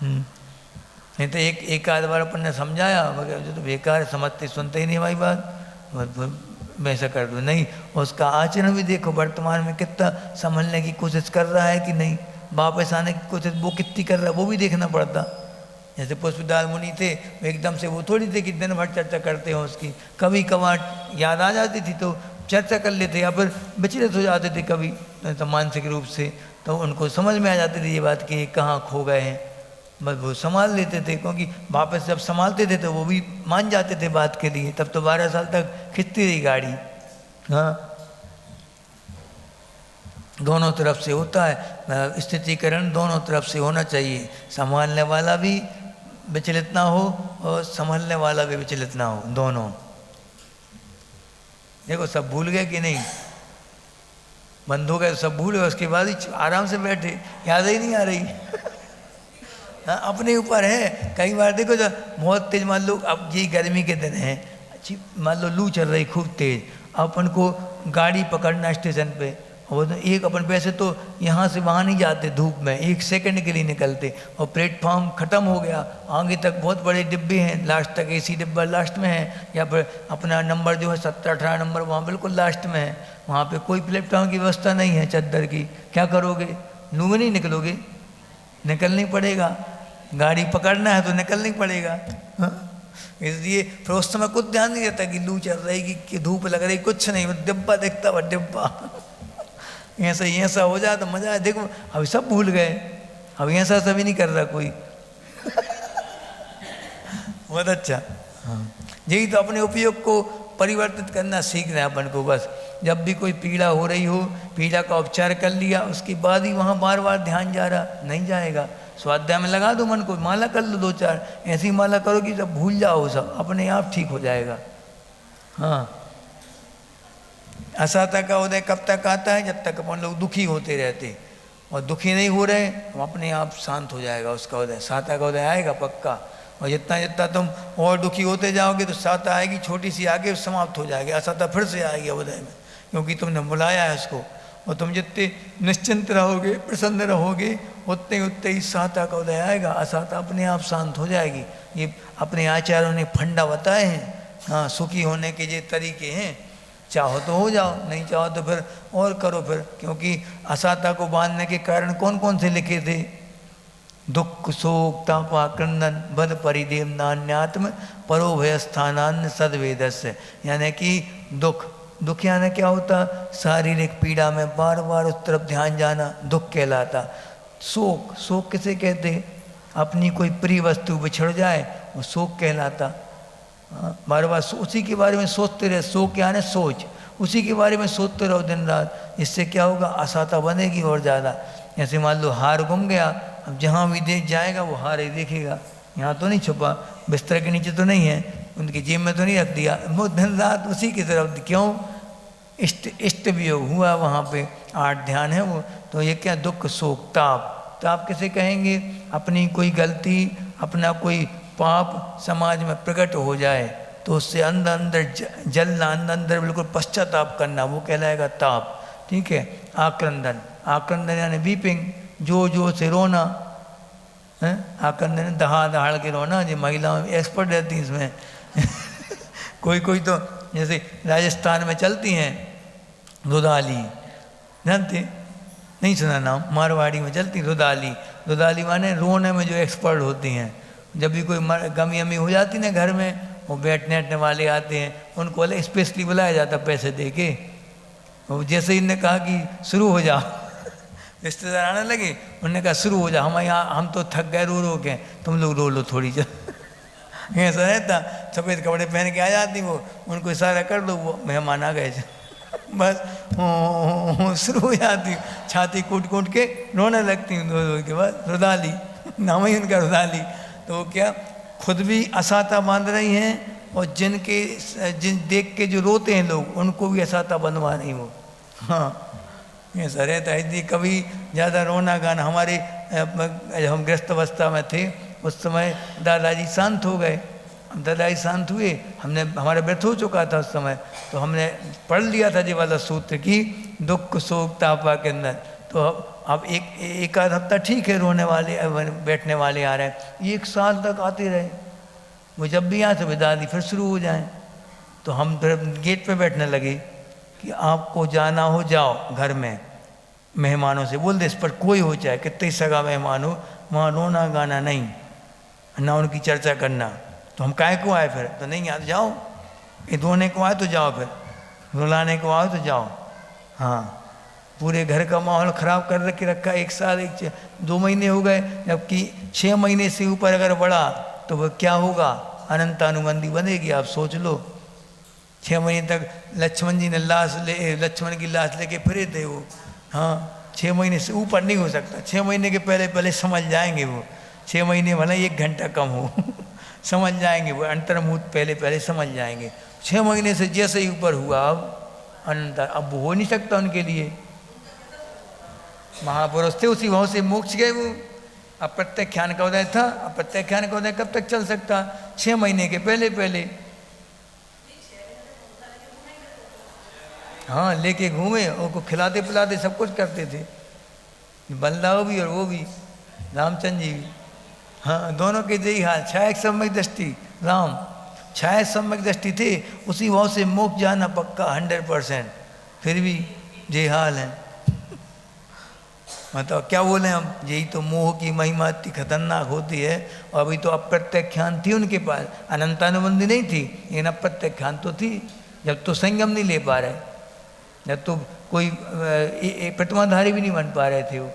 नहीं तो एक आध बार अपन ने समझाया, जो तो बेकार समझते सुनते ही नहीं हमारी बात, वैसा कर दो नहीं। उसका आचरण भी देखो वर्तमान में कितना संभलने की कोशिश कर रहा है कि नहीं, वापस आने की कोशिश वो कितनी कर रहा है वो भी देखना पड़ता। जैसे पुष्पदाल मुनि थे, एकदम से वो थोड़ी थे कि दिन भर चर्चा करते हो उसकी, कभी कभार याद आ जाती थी तो चर्चा कर लेते, या फिर विचलित हो जाते थे कभी तो मानसिक रूप से, तो उनको समझ में आ जाती थी ये बात कि कहाँ खो गए हैं, बस वो संभाल लेते थे। क्योंकि वापस जब संभालते थे तो वो भी मान जाते थे बात के लिए। तब तो 12 साल तक खिंचती रही गाड़ी। हाँ, दोनों तरफ से होता है स्थितिकरण, दोनों तरफ से होना चाहिए। संभालने वाला भी विचलित ना हो और संभालने वाला भी विचलित ना हो, दोनों। देखो सब भूल गए कि नहीं, बंद हो गए सब भूल गए, उसके बाद ही आराम से बैठे, याद ही नहीं आ रही। हाँ, अपने ऊपर है। कई बार देखो जब बहुत तेज, मान लो अब ये गर्मी के दिन है, अच्छी मान लो लू चल रही खूब तेज, अपन को गाड़ी पकड़ना स्टेशन पे, वो तो एक अपन वैसे तो यहाँ से वहाँ नहीं जाते धूप में, 1 सेकंड के लिए निकलते, और प्लेटफॉर्म ख़त्म हो गया, आगे तक बहुत बड़े डिब्बे हैं, लास्ट तक AC डिब्बा लास्ट में है, या फिर अपना नंबर जो है 17-18 नंबर वहाँ बिल्कुल लास्ट में है, वहाँ पे कोई प्लेटफॉर्म की व्यवस्था नहीं है चद्दर की, क्या करोगे? लू में नहीं निकलोगे? निकलना ही पड़ेगा, गाड़ी पकड़ना है तो निकलना ही पड़ेगा। हाँ? इसलिए फिर उस समय कुछ ध्यान नहीं रहता कि लू चल रही कि धूप लग रही, कुछ नहीं, डिब्बा दिखता हुआ डिब्बा। ऐसा हो जाए तो मजा है। देखो अभी सब भूल गए, अभी ऐसा सभी नहीं कर रहा कोई। बहुत अच्छा। हाँ, यही तो अपने उपयोग को परिवर्तित करना सीखना है अपन को। बस जब भी कोई पीड़ा हो रही हो, पीड़ा का उपचार कर लिया, उसके बाद ही वहाँ बार बार ध्यान जा रहा नहीं जाएगा। स्वाध्याय में लगा दो मन को, माला कर लो 2-4, ऐसी माला करो कि जब भूल जाओ सब अपने आप ठीक हो जाएगा। हाँ, असाता का उदय कब तक आता है? जब तक अपन लोग दुखी होते रहते, और दुखी नहीं हो रहे तो अपने आप शांत हो जाएगा उसका उदय। साता का उदय आएगा पक्का, और जितना जितना तुम और दुखी होते जाओगे तो साता आएगी, छोटी सी आगे समाप्त हो जाएगी, असाता फिर से आएगी उदय में, क्योंकि तुमने बुलाया है उसको। और तुम जितने निश्चिंत रहोगे, प्रसन्न रहोगे, उतने ही साता का उदय आएगा, असाता अपने आप शांत हो जाएगी। ये अपने आचार्यों ने फंडा बताए हैं। हाँ, सुखी होने के ये तरीके हैं, चाहो तो हो जाओ, नहीं चाहो तो फिर और करो फिर, क्योंकि असाता को बांधने के कारण कौन कौन से लिखे थे? दुख शोक तापा क्रंदन बद परिदेव नान्यात्म परोभय स्थानान्न सदवेदस्य। यानी कि दुख यानी क्या होता? शारीरिक पीड़ा में बार बार उस तरफ ध्यान जाना दुख कहलाता। शोक किसे कहते? अपनी कोई प्रिय वस्तु बिछड़ जाए वो शोक कहलाता। बार बार उसी के बारे में सोचते रहे, शोक यानी सोच, उसी के बारे में सोचते रहो दिन रात। इससे क्या होगा? असाता बनेगी और ज़्यादा। जैसे मान लो हार गुम गया, अब जहाँ भी देख जाएगा वो हार ही देखेगा, यहाँ तो नहीं छुपा, बिस्तर के नीचे तो नहीं है, उनकी जेब में तो नहीं रख दिया, वो दिन रात उसी की तरफ। क्यों? इष्ट वियोग हुआ वहाँ पे, 8 ध्यान है वो। तो ये क्या? दुख शोक ताप किसे कहेंगे? अपनी कोई गलती, अपना कोई पाप समाज में प्रकट हो जाए तो उससे अंदर जलना, अंदर बिल्कुल पश्चाताप करना, वो कहलाएगा ताप। ठीक है। आक्रंदन यानी वीपिंग, जो से रोना है। आक्रंदन दहाड़ के रोना, जो महिलाएं एक्सपर्ट रहती हैं इसमें। कोई तो जैसे राजस्थान में चलती हैं रुदाली, जानते? नहीं सुना नाम? मारवाड़ी में चलती रुदाली माने रोने में जो एक्सपर्ट होती हैं। जब भी कोई गमी अमी हो जाती ना घर में, वो बैठने वाले आते हैं, उनको स्पेशली बुलाया जाता पैसे दे के। वो जैसे ही ने कहा कि शुरू हो जाओ, रिश्तेदार आने लगे, उन्होंने कहा शुरू हो जाओ, हम तो थक गए रो के, तुम लोग रो लो थोड़ी सा। ऐसा रहता। सफ़ेद कपड़े पहन के आ जाती वो, उनको इशारा कर दो, वो मेहमान आ गए, बस शुरू हो जाती, छाती कूट के रोने लगती रो के। बाद रुदाली नाम ही उनका, रुदाली। तो क्या खुद भी असाता बांध रही हैं, और जिन देख के जो रोते हैं लोग, उनको भी असाता बंधवा रही वो। हाँ, ऐसा रहता है। इसलिए कभी ज़्यादा रोना गाना, हमारे जब हम गृहस्थ अवस्था में थे उस समय दादाजी शांत हो गए। दादाजी शांत हुए, हमारा व्यर्थ हो चुका था उस समय, तो हमने पढ़ लिया था जी वाला सूत्र कि दुख शोक तापा के अंदर। तो अब एक आध हफ्ता ठीक है, रोने वाले बैठने वाले आ रहे हैं, 1 साल तक आते रहे। वो जब भी यहाँ से विदा दी फिर शुरू हो जाए। तो हम फिर गेट पे बैठने लगे कि आपको जाना हो जाओ घर में, मेहमानों से बोल दे, इस पर कोई हो चाहे कितने सगा मेहमान हो, वहाँ रोना गाना नहीं, ना उनकी चर्चा करना। तो हम काहे को आए फिर? तो नहीं यार जाओ, ये रोने को आए तो जाओ, फिर रुलाने को आओ तो जाओ। हाँ, पूरे घर का माहौल ख़राब कर रखा 1 साल 2 महीने हो गए, जबकि 6 महीने से ऊपर अगर बढ़ा तो वह क्या होगा? अनंतानुबंधी बनेगी। आप सोच लो, 6 महीने तक लक्ष्मण जी ने लक्ष्मण की लाश लेके फिरे थे वो। हाँ, 6 महीने से ऊपर नहीं हो सकता। 6 महीने के पहले समझ जाएंगे वो। 6 महीने भले 1 घंटा कम हो, समझ जाएंगे वो, अंतर्मुहूर्त पहले समझ जाएंगे। 6 महीने से जैसे ही ऊपर हुआ अब अनंतर, अब हो नहीं सकता उनके लिए। महापुरुष थे, उसी भाव से मोक्ष गए वो। अब प्रत्याख्यान का उदय था, अब प्रत्याख्यान का उदय कब तक चल सकता? 6 महीने के पहले। हाँ लेके घूमे, उनको खिलाते पिलाते सब कुछ करते थे, बलदाव भी और वो भी रामचंद्र जी भी। हाँ दोनों के यही हाल, छाया सम्यक दृष्टि राम, छाया सम्यक दृष्टि थे, उसी भाव से मोक्ष जाना पक्का 100%, फिर भी यही हाल है। मतलब क्या बोले हम, यही तो मोह की महिमा इतनी खतरनाक होती है। और अभी तो अप्रत्यक्ष ज्ञान थी उनके पास, अनंतानुबंधी नहीं थी, लेकिन अप्रत्यक्ष ज्ञान तो थी। जब तो संयम नहीं ले पा रहे, जब तो कोई प्रतिमाधारी भी नहीं बन पा रहे थे वो।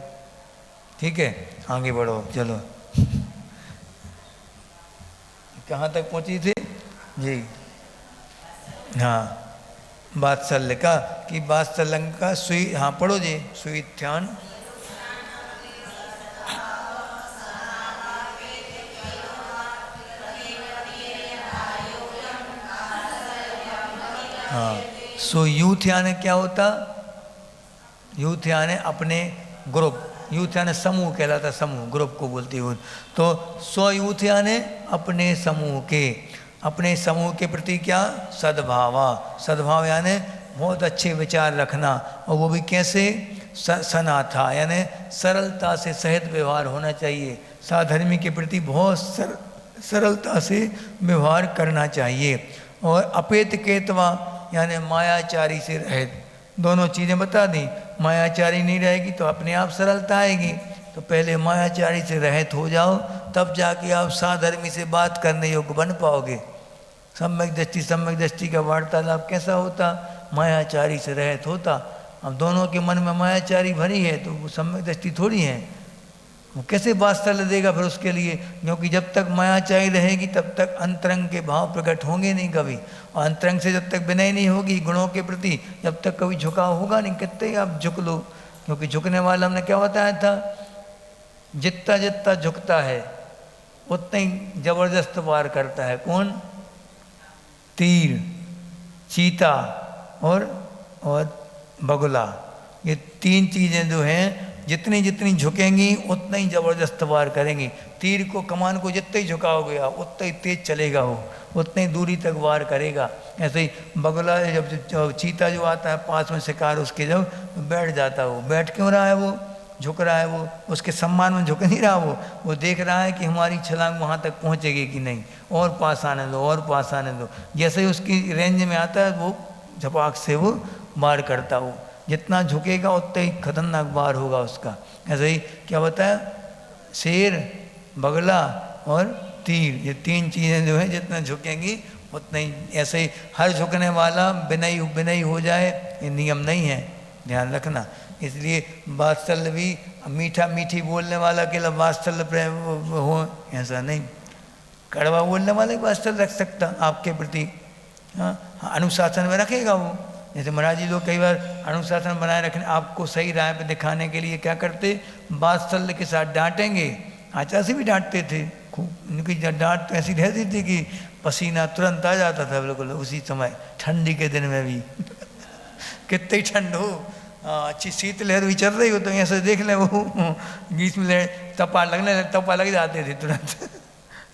ठीक है आगे बढ़ो चलो, कहाँ तक पहुँची थी जी। हाँ वात्सल्य का, कि वात्सल्य का सुई, हाँ पढ़ो जी, सुईध्यान। हाँ सो यूथ यानी क्या होता, यूथ यानी अपने ग्रुप, यूथ यानी समूह कहलाता, समूह ग्रुप को बोलती हो। तो सो यूथ यानी अपने समूह के, अपने समूह के प्रति क्या सद्भाव, सद्भाव यानी बहुत अच्छे विचार रखना, और वो भी कैसे सनाथा यानी सरलता से सहित व्यवहार होना चाहिए, साधर्मी के प्रति बहुत सरलता से व्यवहार करना चाहिए। और अपेत केतवा यानी मायाचारी से रहित, दोनों चीज़ें बता दी। मायाचारी नहीं रहेगी तो अपने आप सरलता आएगी, तो पहले मायाचारी से रहित हो जाओ, तब जाके आप साधर्मी से बात करने योग्य बन पाओगे। सम्यक दृष्टि का वार्तालाप कैसा होता, मायाचारी से रहित होता। अब दोनों के मन में मायाचारी भरी है तो वो सम्यक दृष्टि थोड़ी है, वो कैसे वात्सल्य देगा फिर उसके लिए, क्योंकि जब तक मायाचारी रहेगी तब तक अंतरंग के भाव प्रकट होंगे नहीं कभी, और अंतरंग से जब तक विनय नहीं होगी गुणों के प्रति, जब तक कभी झुकाव होगा नहीं। कितने ही आप झुक लो, क्योंकि झुकने वाला हमने क्या बताया था, जितना जितना झुकता है उतना ही जबरदस्त वार करता है। कौन, तीर, चीता और बगुला, ये तीन चीज़ें जो हैं जितनी जितनी झुकेंगी उतना ही जबरदस्त वार करेंगी। तीर को, कमान को जितना ही झुकाओगे आप उतना ही तेज चलेगा वो, उतनी ही दूरी तक वार करेगा। ऐसे ही बगुला जब चीता जो आता है पास में शिकार उसके, जब बैठ जाता है, वो बैठ क्यों रहा है, वो झुक रहा है, वो उसके सम्मान में झुक नहीं रहा, वो देख रहा है कि हमारी छलांग वहाँ तक पहुँचेगी कि नहीं, और पास आने दो और पास आने दो। जैसे ही उसकी रेंज में आता है वो झपाक से वो वार करता, वो जितना झुकेगा उतना ही खतरनाक वार होगा उसका। ऐसे ही क्या बताया, शेर, बगला और तीर, ये तीन चीज़ें जो हैं जितना झुकेंगी उतना ही। ऐसे ही हर झुकने वाला विनयी हो जाए ये नियम नहीं है, ध्यान रखना। इसलिए वात्सल्य भी मीठा मीठी बोलने वाला के वात्सल्य प्रेम हो ऐसा नहीं, कड़वा बोलने वाले वात्सल्य रख सकता आपके प्रति। हाँ अनुशासन में रखेगा वो। जैसे महाराज जी लोग कई बार अनुशासन बनाए रखने, आपको सही राह पे दिखाने के लिए क्या करते, वात्सल्य के साथ डांटेंगे। आचार्य से भी डांटते थे खूब, उनकी डांट तो ऐसी रहती थी कि पसीना तुरंत आ जाता था बिल्कुल उसी समय, ठंडी के दिन में भी कितनी ठंड हो, अच्छी शीतलहर भी चल रही हो तो ऐसे देख ले वो बीच में तपा लग जाते थे तुरंत।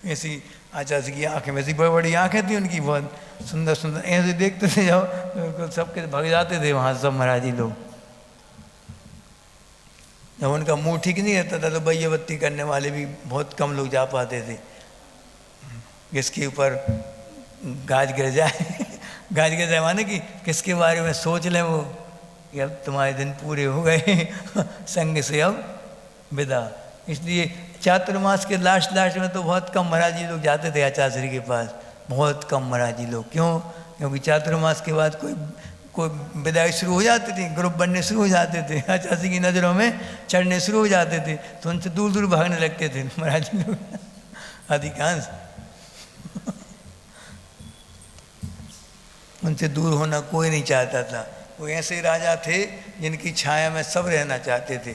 ऐसी आचार्य की आँखें, वैसी बड़ी बड़ी आँखें थी उनकी, बहुत सुंदर सुंदर, ऐसे देखते थे जाओ बिल्कुल सबके भाग जाते थे वहाँ सब महाराज जी लोग। जब उनका मुंह ठीक नहीं रहता था तो बैया बत्ती करने वाले भी बहुत कम लोग जा पाते थे, किसके ऊपर गाज गिर जाए गाज गिर जाए माने कि किसके बारे में सोच लें वो कि अब तुम्हारे दिन पूरे हो गए संग से अब विदा। इसलिए चातुर्मास के लास्ट में तो बहुत कम महाराज जी लोग जाते थे आचार्य श्री के पास, बहुत कम महाराज जी लोग। क्यों, क्योंकि चातुर्मास के बाद कोई विदाई शुरू हो जाती थी, ग्रुप बनने शुरू हो जाते थे, आचार्य श्री की नज़रों में चढ़ने शुरू हो जाते थे, तो उनसे दूर दूर भागने लगते थे महाराज जी लोग अधिकांश उनसे दूर होना कोई नहीं चाहता था। वो ऐसे राजा थे जिनकी छाया में सब रहना चाहते थे।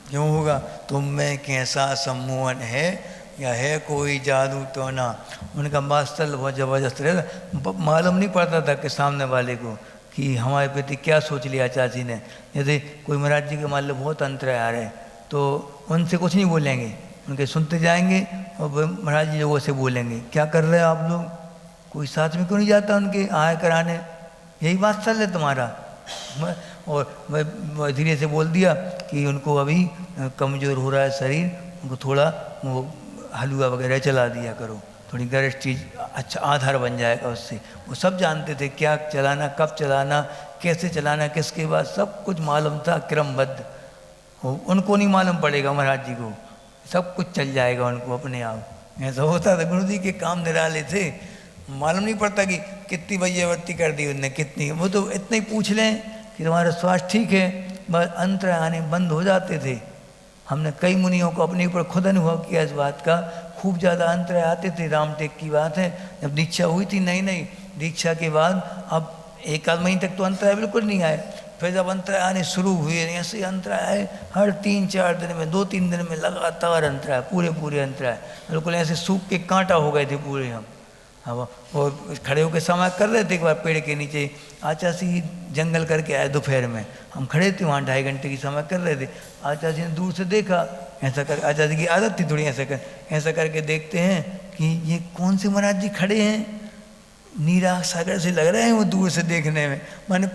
क्यों होगा, तुम में कैसा सम्मोहन है या है कोई जादू तो ना। उनका वात्सल्य बहुत जबरदस्त रहता, मालूम नहीं पड़ता था कि सामने वाले को कि हमारे प्रति क्या सोच लिया चाची ने। जैसे कोई महाराज जी के मान लो बहुत अंतर आ रहे तो उनसे कुछ नहीं बोलेंगे, उनके सुनते जाएंगे और महाराज जी लोगों से बोलेंगे क्या कर रहे हो आप लोग, कोई साथ में क्यों नहीं जाता उनके आया कराने, यही बात चल है तुम्हारा। और मैं धीरे से बोल दिया कि उनको अभी कमज़ोर हो रहा है शरीर, उनको थोड़ा वो हलवा वगैरह चला दिया करो, थोड़ी गैस चीज़ अच्छा आधार बन जाएगा उससे। वो सब जानते थे क्या चलाना, कब चलाना, कैसे चलाना, किसके बाद सब कुछ मालूम था क्रमबद्ध। उनको नहीं मालूम पड़ेगा महाराज जी को, सब कुछ चल जाएगा उनको अपने आप। ऐसा होता था, गुरु जी के काम निराले थे, मालूम नहीं पड़ता कि कितनी वैयावर्ती कर दी उनने कितनी, वो तो इतना ही पूछ लें कि तुम्हारा स्वास्थ्य ठीक है, बस अंतर आने बंद हो जाते थे। हमने कई मुनियों को अपने ऊपर खुद अनुभव किया इस बात का, खूब ज़्यादा अंतर आते थे। रामटेक की बात है, जब दीक्षा हुई थी नई नई, दीक्षा के बाद अब एक आध महीने तक तो अंतराय बिल्कुल नहीं आए, फिर जब अंतराय आने शुरू हुए, ऐसे अंतराय आए हर 3-4 दिन में, 2-3 दिन में लगातार अंतराय, पूरे अंतराय, बिल्कुल ऐसे सूख के कांटा हो गए थे पूरे हम। अब और खड़े होकर समय कर रहे थे एक बार पेड़ के नीचे, आचासी जंगल करके आए दोपहर में, हम खड़े थे वहाँ 2.5 घंटे की समय कर रहे थे। आचासी ने दूर से देखा, ऐसा कर, आचासी की आदत थी थोड़ी ऐसा करके देखते हैं कि ये कौन से महाराज जी खड़े हैं, नीरा सागर से लग रहे हैं वो दूर से देखने में, मैंने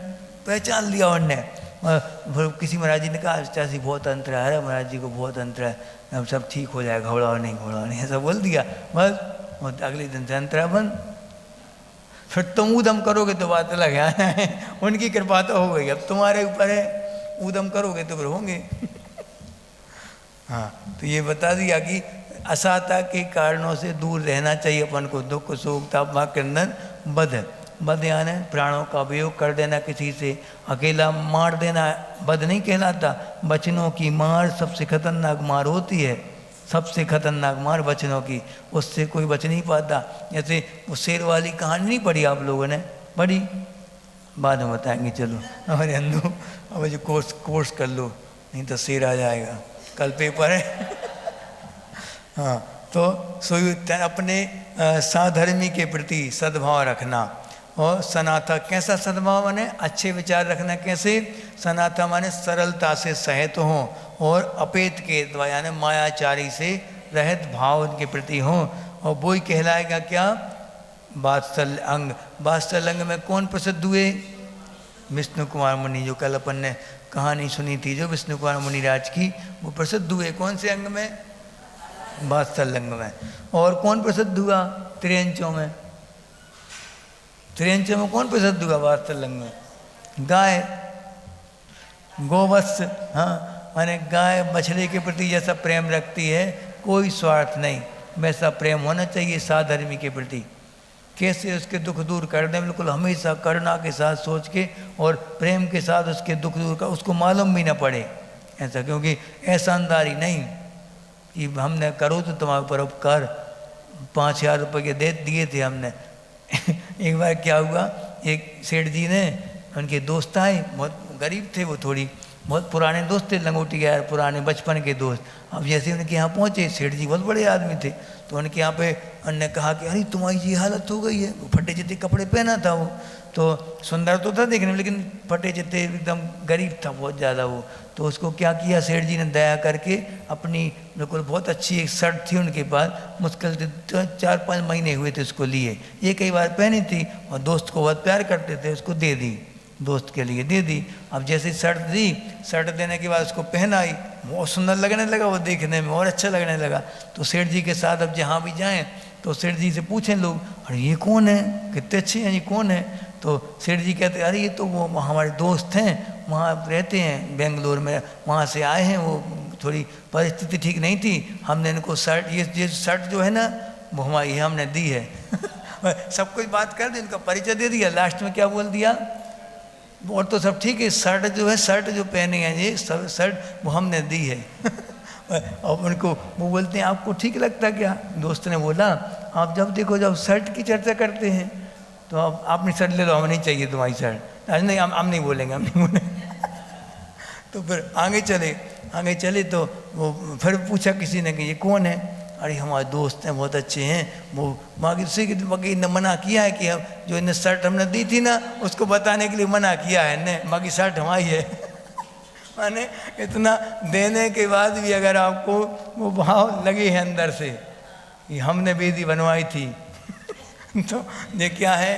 पहचान लिया उनने। और किसी महाराज जी ने कहा आचासी बहुत अंतर है, महाराज जी को बहुत अंतर है, अब सब ठीक हो जाएगा, घबराओ नहीं, ऐसा बोल दिया बस। और अगले दिन से अंतरा बंद। फिर तुम ऊधम करोगे तो बात अलग है, उनकी कृपा तो हो गई, अब तुम्हारे ऊपर है, ऊधम करोगे तो फिर होंगे। हाँ, तो ये बता दिया कि असाता के कारणों से दूर रहना चाहिए अपन को, दुख सुख तापमा क्रंदन बद यानी प्राणों का उपयोग कर देना किसी से, अकेला मार देना बद नहीं कहलाता। बचनों की मार सबसे खतरनाक मार होती है, सबसे खतरनाक मार बचनों की, उससे कोई बच नहीं पाता। जैसे वो शेर वाली कहानी नहीं पढ़ी आप लोगों ने, पढ़ी, बाद में बताएंगे, चलो हमारे अंदर अब जो कोर्स कर लो, नहीं तो शेर आ जाएगा, कल पेपर है। हाँ, तो अपने साधर्मी के प्रति सद्भाव रखना। और सनाथा कैसा सद्भाव माने, अच्छे विचार रखना। कैसे सनाथा माने सरलता से सहित हों और अपेत के द्वारा यानी मायाचारी से रहित भाव उनके प्रति हों। और वो ही कहलाएगा क्या, वात्सल्य अंग। वात्सल्य अंग में कौन प्रसिद्ध हुए, विष्णु कुमार मुनि, जो कल अपन ने कहानी सुनी थी जो विष्णु कुमार मुनि राज की, वो प्रसिद्ध हुए कौन से अंग में, वात्सल्य अंग में। और कौन प्रसिद्ध हुआ, त्रियंचों में। त्रियंचों में कौन प्रसिद्ध हुआ वात्सल्य अंग में, गाय, गोवत्स। हाँ, माने गाय बछड़े के प्रति जैसा प्रेम रखती है, कोई स्वार्थ नहीं, वैसा प्रेम होना चाहिए साधर्मी के प्रति। कैसे उसके दुख दूर कर दें, बिल्कुल हमेशा करुणा के साथ सोच के और प्रेम के साथ उसके दुख दूर कर, उसको मालूम भी ना पड़े ऐसा, क्योंकि एहसानदारी नहीं कि हमने करो तो तुम्हारे ऊपर उपकार, 5,000 रुपये के दे दिए थे हमने। एक बार क्या हुआ, एक सेठ जी ने, उनके दोस्त आए, बहुत गरीब थे वो, थोड़ी बहुत पुराने दोस्त थे, लंगोटी यार, पुराने बचपन के दोस्त। अब जैसे उनके यहाँ पहुँचे, सेठ जी बहुत बड़े आदमी थे, तो उनके यहाँ पे उन्होंने कहा कि अरे तुम्हारी ये हालत हो गई है। वो फटे चिट्टे कपड़े पहना था वो, तो सुंदर तो था देखने में, लेकिन फटे चिट्टे एकदम गरीब था बहुत ज़्यादा वो। तो उसको क्या किया सेठ जी ने, दया करके अपनी बिल्कुल बहुत अच्छी एक शर्ट थी उनके पास, मुश्किल से 4-5 महीने हुए थे उसको लिए, ये कई बार पहनी थी, और दोस्त को बहुत प्यार करते थे, उसको दे दी, दोस्त के लिए दे दी। अब जैसे शर्ट दी, शर्ट देने के बाद उसको पहनाई, बहुत सुंदर लगने लगा वो, देखने में और अच्छा लगने लगा। तो सेठ जी के साथ अब जहाँ भी जाएं तो सेठ जी से पूछें लोग, अरे ये कौन है, कितने अच्छे हैं, ये कौन है। तो सेठ जी कहते हैं, अरे ये तो वो हमारे दोस्त हैं, वहाँ रहते हैं बेंगलोर में, वहाँ से आए हैं, वो थोड़ी परिस्थिति ठीक नहीं थी, हमने इनको शर्ट, ये शर्ट जो है ना वो हमारी हमने दी है। सब कुछ बात कर दी, इनका परिचय दे दिया, लास्ट में क्या बोल दिया, और तो सब ठीक है, शर्ट जो है, शर्ट जो पहने हैं ये शर्ट वो हमने दी है। और उनको वो बोलते हैं आपको ठीक लगता क्या, दोस्त ने बोला आप जब देखो जब शर्ट की चर्चा करते हैं तो आप अपनी शर्ट ले लो, हमें नहीं चाहिए तुम्हारी शर्ट। आज नहीं, हम नहीं बोलेंगे, हम नहीं बोलेंगे। तो फिर आगे चले तो वो फिर पूछा किसी ने कि ये कौन है, अरे हमारे दोस्त हैं, बहुत अच्छे हैं, वो बाकी ने मना किया है कि हम जो इन्हें शर्ट हमने दी थी ना उसको बताने के लिए मना किया है ने, बाकी शर्ट हमारी है। माने इतना देने के बाद भी अगर आपको वो भाव लगे है अंदर से कि हमने वेदी बनवाई थी तो ये क्या है,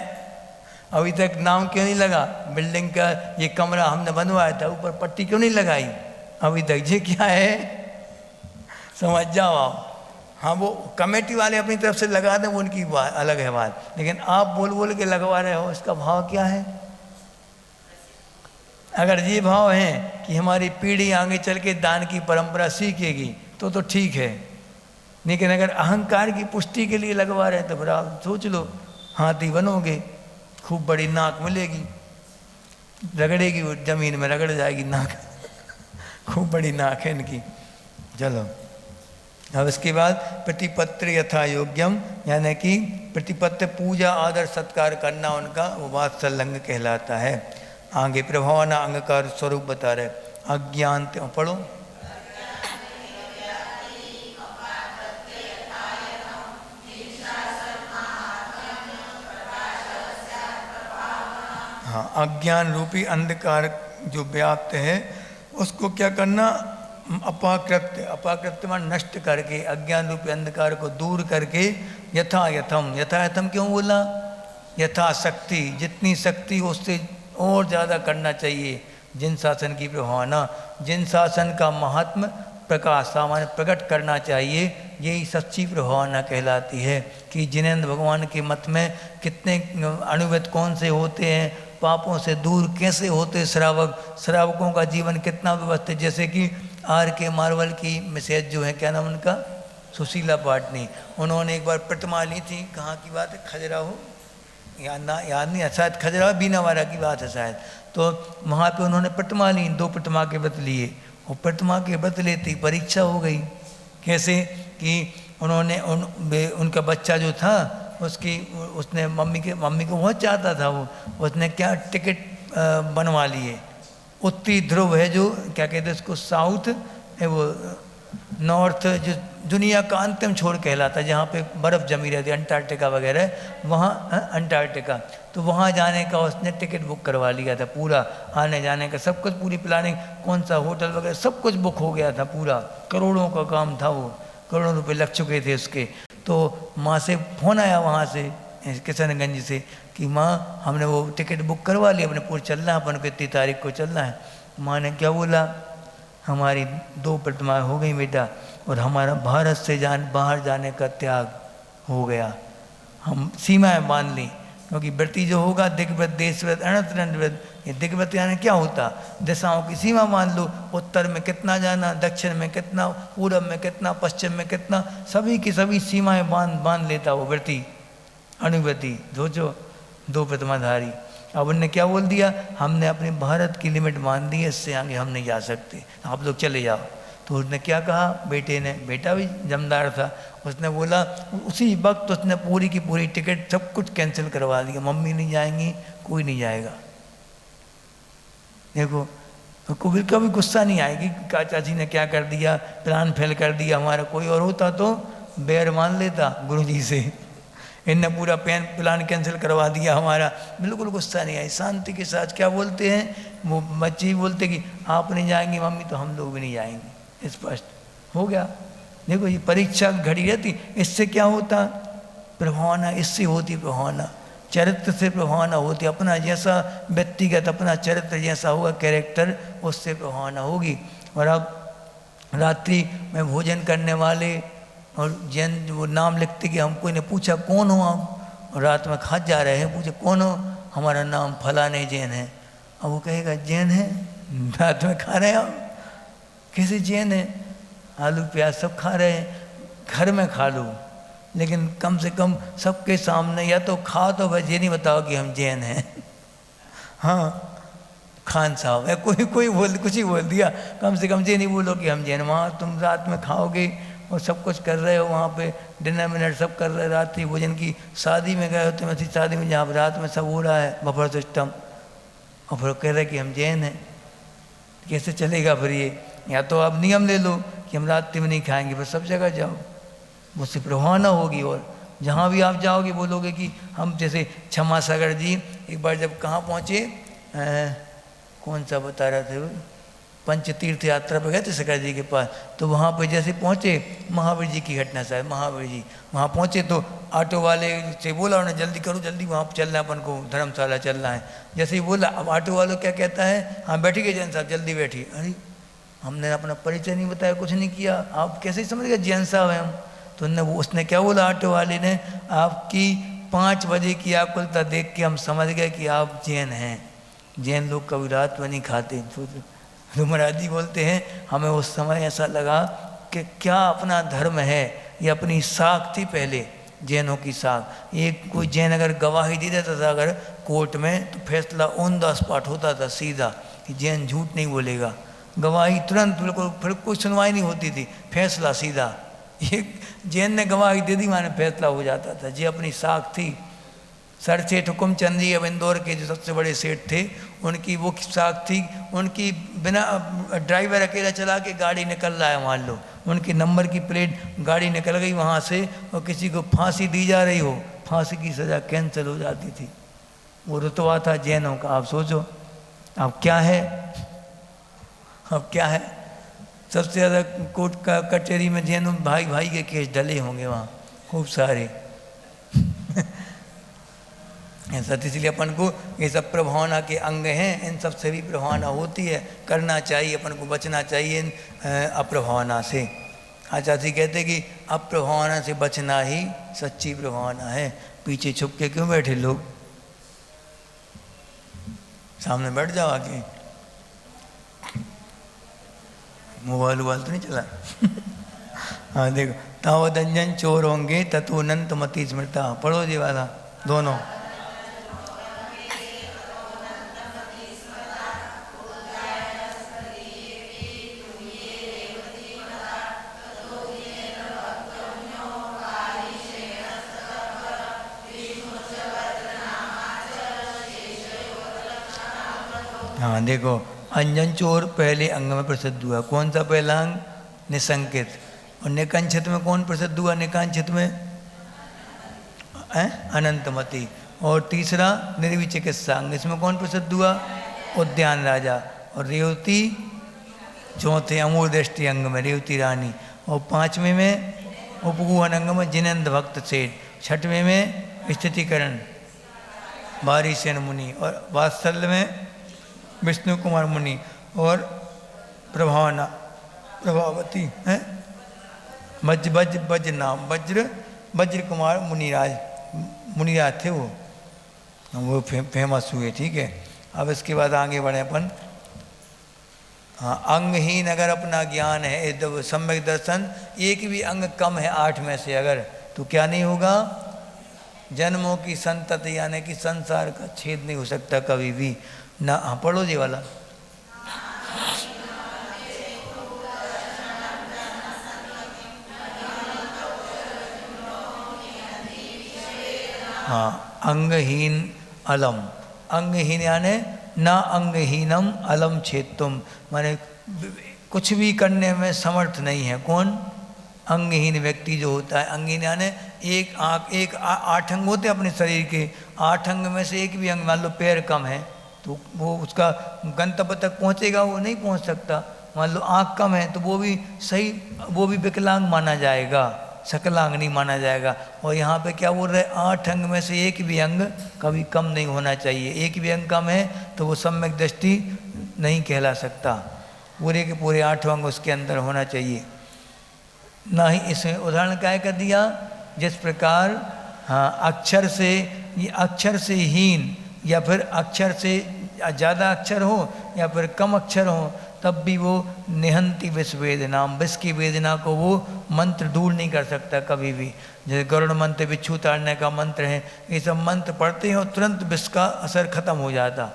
अभी तक नाम क्यों नहीं लगा, बिल्डिंग का ये कमरा हमने बनवाया था, ऊपर पट्टी क्यों नहीं लगाई अभी तक, ये क्या है, समझ जाओ आप। हाँ वो कमेटी वाले अपनी तरफ से लगा दें वो उनकी बात अलग है बात, लेकिन आप बोल बोल के लगवा रहे हो, इसका भाव क्या है। अगर ये भाव है कि हमारी पीढ़ी आगे चल के दान की परंपरा सीखेगी तो ठीक है, लेकिन अगर अहंकार की पुष्टि के लिए लगवा रहे हैं तो फिर आप सोच लो, हाथी बनोगे, खूब बड़ी नाक मिलेगी, रगड़ेगी वो जमीन में रगड़ जाएगी नाक खूब बड़ी नाक है इनकी। चलो अब इसके बाद प्रतिपत्र यथा योग्यम, यानी कि प्रतिपत्र पूजा आदर सत्कार करना उनका, वो बात संलग्न कहलाता है। आगे प्रभावना अंग का स्वरूप बता रहे, अज्ञान पढ़ो। हाँ, अज्ञान रूपी अंधकार जो व्याप्त है उसको क्या करना, अपाकृत्य मान नष्ट करके, अज्ञान रूपी अंधकार को दूर करके, यथायथम, यथायथम क्यों बोला, यथाशक्ति, जितनी शक्ति उससे और ज़्यादा करना चाहिए। जिन शासन की प्रभावना, जिन शासन का महात्म प्रकाश सामान्य प्रकट करना चाहिए, यही सच्ची प्रभावना कहलाती है। कि जिनेंद्र भगवान के मत में कितने अणुव्यत कौन से होते हैं, पापों से दूर कैसे होते श्रावक, श्रावकों का जीवन कितना व्यवस्थित, जैसे कि आर के मार्वल की मिसेज जो है, क्या नाम उनका, सुशीला पाटनी, उन्होंने एक बार प्रतिमा ली थी, कहाँ की बात है, खजुराहो, याद नहीं, शायद खजुराहो बीनावाड़ा की बात है शायद, तो वहाँ पे उन्होंने प्रतिमा ली, 2 प्रतिमा के व्रत लिए, और प्रतिमा के व्रत लेती परीक्षा हो गई। कैसे कि उन्होंने उनका बच्चा जो था उसने मम्मी को बहुत चाहता था, वो उसने क्या टिकट बनवा लिए, उत्तरी ध्रुव है जो क्या कहते हैं उसको, साउथ है वो, नॉर्थ जो दुनिया का अंतिम छोर कहलाता है, जहाँ पे बर्फ़ जमी रहती है, अंटार्कटिका वगैरह, वहाँ अंटार्कटिका, तो वहाँ जाने का उसने टिकट बुक करवा लिया था, पूरा आने जाने का सब कुछ, पूरी प्लानिंग, कौन सा होटल वगैरह सब कुछ बुक हो गया था पूरा, करोड़ों का काम था वो, करोड़ों रुपए लग चुके थे उसके। तो माँ से फ़ोन आया वहाँ से किशनगंज से कि माँ हमने वो टिकट बुक करवा लिया, अपने पूरे चलना है, अपन को इतनी तारीख को चलना है। माँ ने क्या बोला, हमारी 2 प्रतिमाएँ हो गई बेटा, और हमारा भारत से बाहर जाने का त्याग हो गया, हम सीमाएं बांध ली, क्योंकि व्रती जो होगा दिग्व्रत, देशव्रत, अनंत व्रत, ये दिग्व्रत यानी क्या होता, दिशाओं की सीमा मान लो, उत्तर में कितना जाना, दक्षिण में कितना, पूरब में कितना, पश्चिम में कितना, सभी की सभी सीमाएं बांध लेता वो व्रती अनुव्रती, सोचो 2 प्रतिमाधारी। अब उनने क्या बोल दिया, हमने अपने भारत की लिमिट मान दी है, इससे आगे हम नहीं जा सकते, आप लोग चले जाओ। तो उसने क्या कहा, बेटे ने, बेटा भी जमदार था, उसने बोला, उसी वक्त उसने पूरी की पूरी टिकट सब कुछ कैंसिल करवा दिया, मम्मी नहीं जाएंगी, कोई नहीं जाएगा। देखो तो कभी गुस्सा नहीं आएगी चाची ने क्या कर दिया, प्लान फेल कर दिया हमारा, कोई और होता तो बैर मान लेता गुरुजी से, इनने पूरा प्लान कैंसिल करवा दिया हमारा, बिल्कुल गुस्सा नहीं आई, शांति के साथ क्या बोलते हैं वो बच्चे ही बोलते कि आप नहीं जाएंगी मम्मी तो हम लोग भी नहीं जाएंगे, स्पष्ट हो गया। देखो ये परीक्षा घड़ी रहती, इससे क्या होता, प्रभावना इससे होती, प्रभावना चरित्र से प्रभावना होती, अपना जैसा व्यक्तिगत अपना चरित्र जैसा होगा कैरेक्टर, उससे प्रभावना होगी। और अब रात्रि में भोजन करने वाले और जैन वो नाम लिखते कि हमको ने पूछा कौन हो आप, और रात में खा जा रहे हैं, पूछे कौन हो, हमारा नाम फलाने जैन है। अब वो कहेगा जैन है, रात में खा रहे हैं आप, कैसे जैन है, आलू प्याज सब खा रहे हैं, घर में खा लो, लेकिन कम से कम सबके सामने या तो खा तो बस ये नहीं बताओ कि हम जैन हैं। हाँ खान साहब है, कोई बोल कुछ ही बोल दिया, कम से कम ये नहीं बोलो कि हम जैन। वहाँ तुम रात में खाओगे और सब कुछ कर रहे हो, वहाँ पे डिनर मिनर सब कर रहे, रात्रि भोजन की, शादी में गए होते ऐसी शादी में जहाँ रात में सब हो रहा है बफर सिस्टम, और फिर कह रहे कि हम जैन हैं, कैसे चलेगा फिर ये। या तो आप नियम ले लो कि हम रात्रि में नहीं खाएंगे, फिर सब जगह जाओ, मुझसे प्रभावना होगी, और जहाँ भी आप जाओगे बोलोगे कि हम, जैसे क्षमा सागर जी एक बार जब कहाँ पहुँचे, कौन सा बता रहे थे वो, पंच तीर्थ यात्रा पर गए थे शंकर जी के पास, तो वहाँ पे जैसे पहुँचे, महावीर जी की घटना शायद, महावीर जी वहाँ पहुँचे तो ऑटो वाले से बोला उन्हें जल्दी करो जल्दी, वहाँ चलना है अपन को, धर्मशाला चलना है। जैसे ही बोला, अब ऑटो वालों क्या कहता है, हाँ बैठिए जैन साहब जल्दी बैठिए। अरे हमने अपना परिचय नहीं बताया, कुछ नहीं किया, आप कैसे ही समझ गए जैन साहब हैं हम। तो उसने क्या बोला ऑटो वाले ने, आपकी 5 बजे की आकुलता देख के हम समझ गए कि आप जैन हैं। जैन लोग कभी रात में नहीं खाते। तो महाराज जी बोलते हैं हमें उस समय ऐसा लगा कि क्या अपना धर्म है, ये अपनी साख थी पहले, जैनों की साख। एक कोई जैन अगर गवाही दे देता था अगर कोर्ट में, तो फैसला ऑन द स्पॉट होता था सीधा, कि जैन झूठ नहीं बोलेगा। गवाही तुरंत, बिल्कुल, फिर कोई सुनवाई नहीं होती थी, फैसला सीधा। ये जैन ने गवाही दे दी, माने फैसला हो जाता था। ये अपनी साख थी। सर सेठ हुकुमचंद जी अब इंदौर के जो सबसे बड़े सेठ थे, उनकी वो साख थी। उनकी बिना ड्राइवर अकेला चला के गाड़ी निकल रहा है, मान लो उनकी नंबर की प्लेट गाड़ी निकल गई वहाँ से, और किसी को फांसी दी जा रही हो, फांसी की सज़ा कैंसिल हो जाती थी। वो रुतबा था जैनों का। आप सोचो अब क्या है, अब क्या है। सबसे ज़्यादा कोर्ट का कचहरी में जैनों भाई भाई के केस डले होंगे वहाँ खूब सारे। ऐसा, इसलिए अपन को ये सब प्रभावना के अंग हैं, इन सब से भी प्रभावना होती है, करना चाहिए, अपन को बचना चाहिए अप्रभावना से। आचार्य जी कहते कि अप्रभावना से बचना ही सच्ची प्रभावना है। पीछे छुप के क्यों बैठे लोग, सामने बैठ जाओ आके। मोबाइल वोबाइल तो नहीं चला। हाँ देखो, तावदंजन चोर होंगे तत्व अनंत मति स्मृता। पढ़ो जी वाला दोनों। हाँ देखो, अंजन चोर पहले अंग में प्रसिद्ध हुआ। कौन सा पहला अंग? निसंकित। और निकंचित में कौन प्रसिद्ध हुआ? निकांचित में अनंतमति। और तीसरा निर्विचिकित्सा अंग, इसमें कौन प्रसिद्ध हुआ? उद्यान राजा। और रेवती चौथे अमूल दृष्टि अंग में रेवती रानी। और पांचवें में उपगुहन अंग में जिनेन्द्र भक्त सेठ। छठवें में स्थितिकरण बारिसेन मुनि। और वात्सल्य में विष्णु कुमार मुनि। और प्रभावना प्रभावती है वज्र नाम वज्र कुमार मुनिराज थे वो फेमस हुए। ठीक है, अब इसके बाद आगे बढ़े अपन। हाँ, अंगहीन अगर अपना ज्ञान है, सम्यक दर्शन, एक भी अंग कम है 8 में से अगर, तो क्या नहीं होगा? जन्मों की संतति, यानी कि संसार का छेद नहीं हो सकता कभी भी ना। हाँ पढ़ो जी वाला। हाँ, अंगहीन अलम, अंगहीन यानी ना अंगहीनम अलम छेत्तुम, माने कुछ भी करने में समर्थ नहीं है। कौन? अंगहीन व्यक्ति जो होता है। अंगहीन यानी एक आँख, एक 8 अंग होते हैं अपने शरीर के, 8 अंग में से एक भी अंग, मान लो पैर कम है तो वो उसका गंतव्य तक पहुंचेगा? वो नहीं पहुंच सकता। मान लो आँख कम है तो वो भी सही, वो भी विकलांग माना जाएगा, सकलांग नहीं माना जाएगा। और यहाँ पे क्या बोल रहे? 8 अंग में से एक भी अंग कभी कम नहीं होना चाहिए। एक भी अंग कम है तो वो सम्यक दृष्टि नहीं कहला सकता। पूरे के पूरे 8 अंग उसके अंदर होना चाहिए। ना ही इसमें उदाहरण क्या कर दिया? जिस प्रकार हाँ अक्षर से, ये अक्षर से हीन या फिर अक्षर से ज़्यादा अक्षर हो या फिर कम अक्षर हो, तब भी वो निहंती विष वेदना, विष की वेदना को वो मंत्र दूर नहीं कर सकता कभी भी। जैसे गरुड़ मंत्र, बिच्छू ताड़ने का मंत्र है, ये सब मंत्र पढ़ते हैं और तुरंत विष का असर खत्म हो जाता।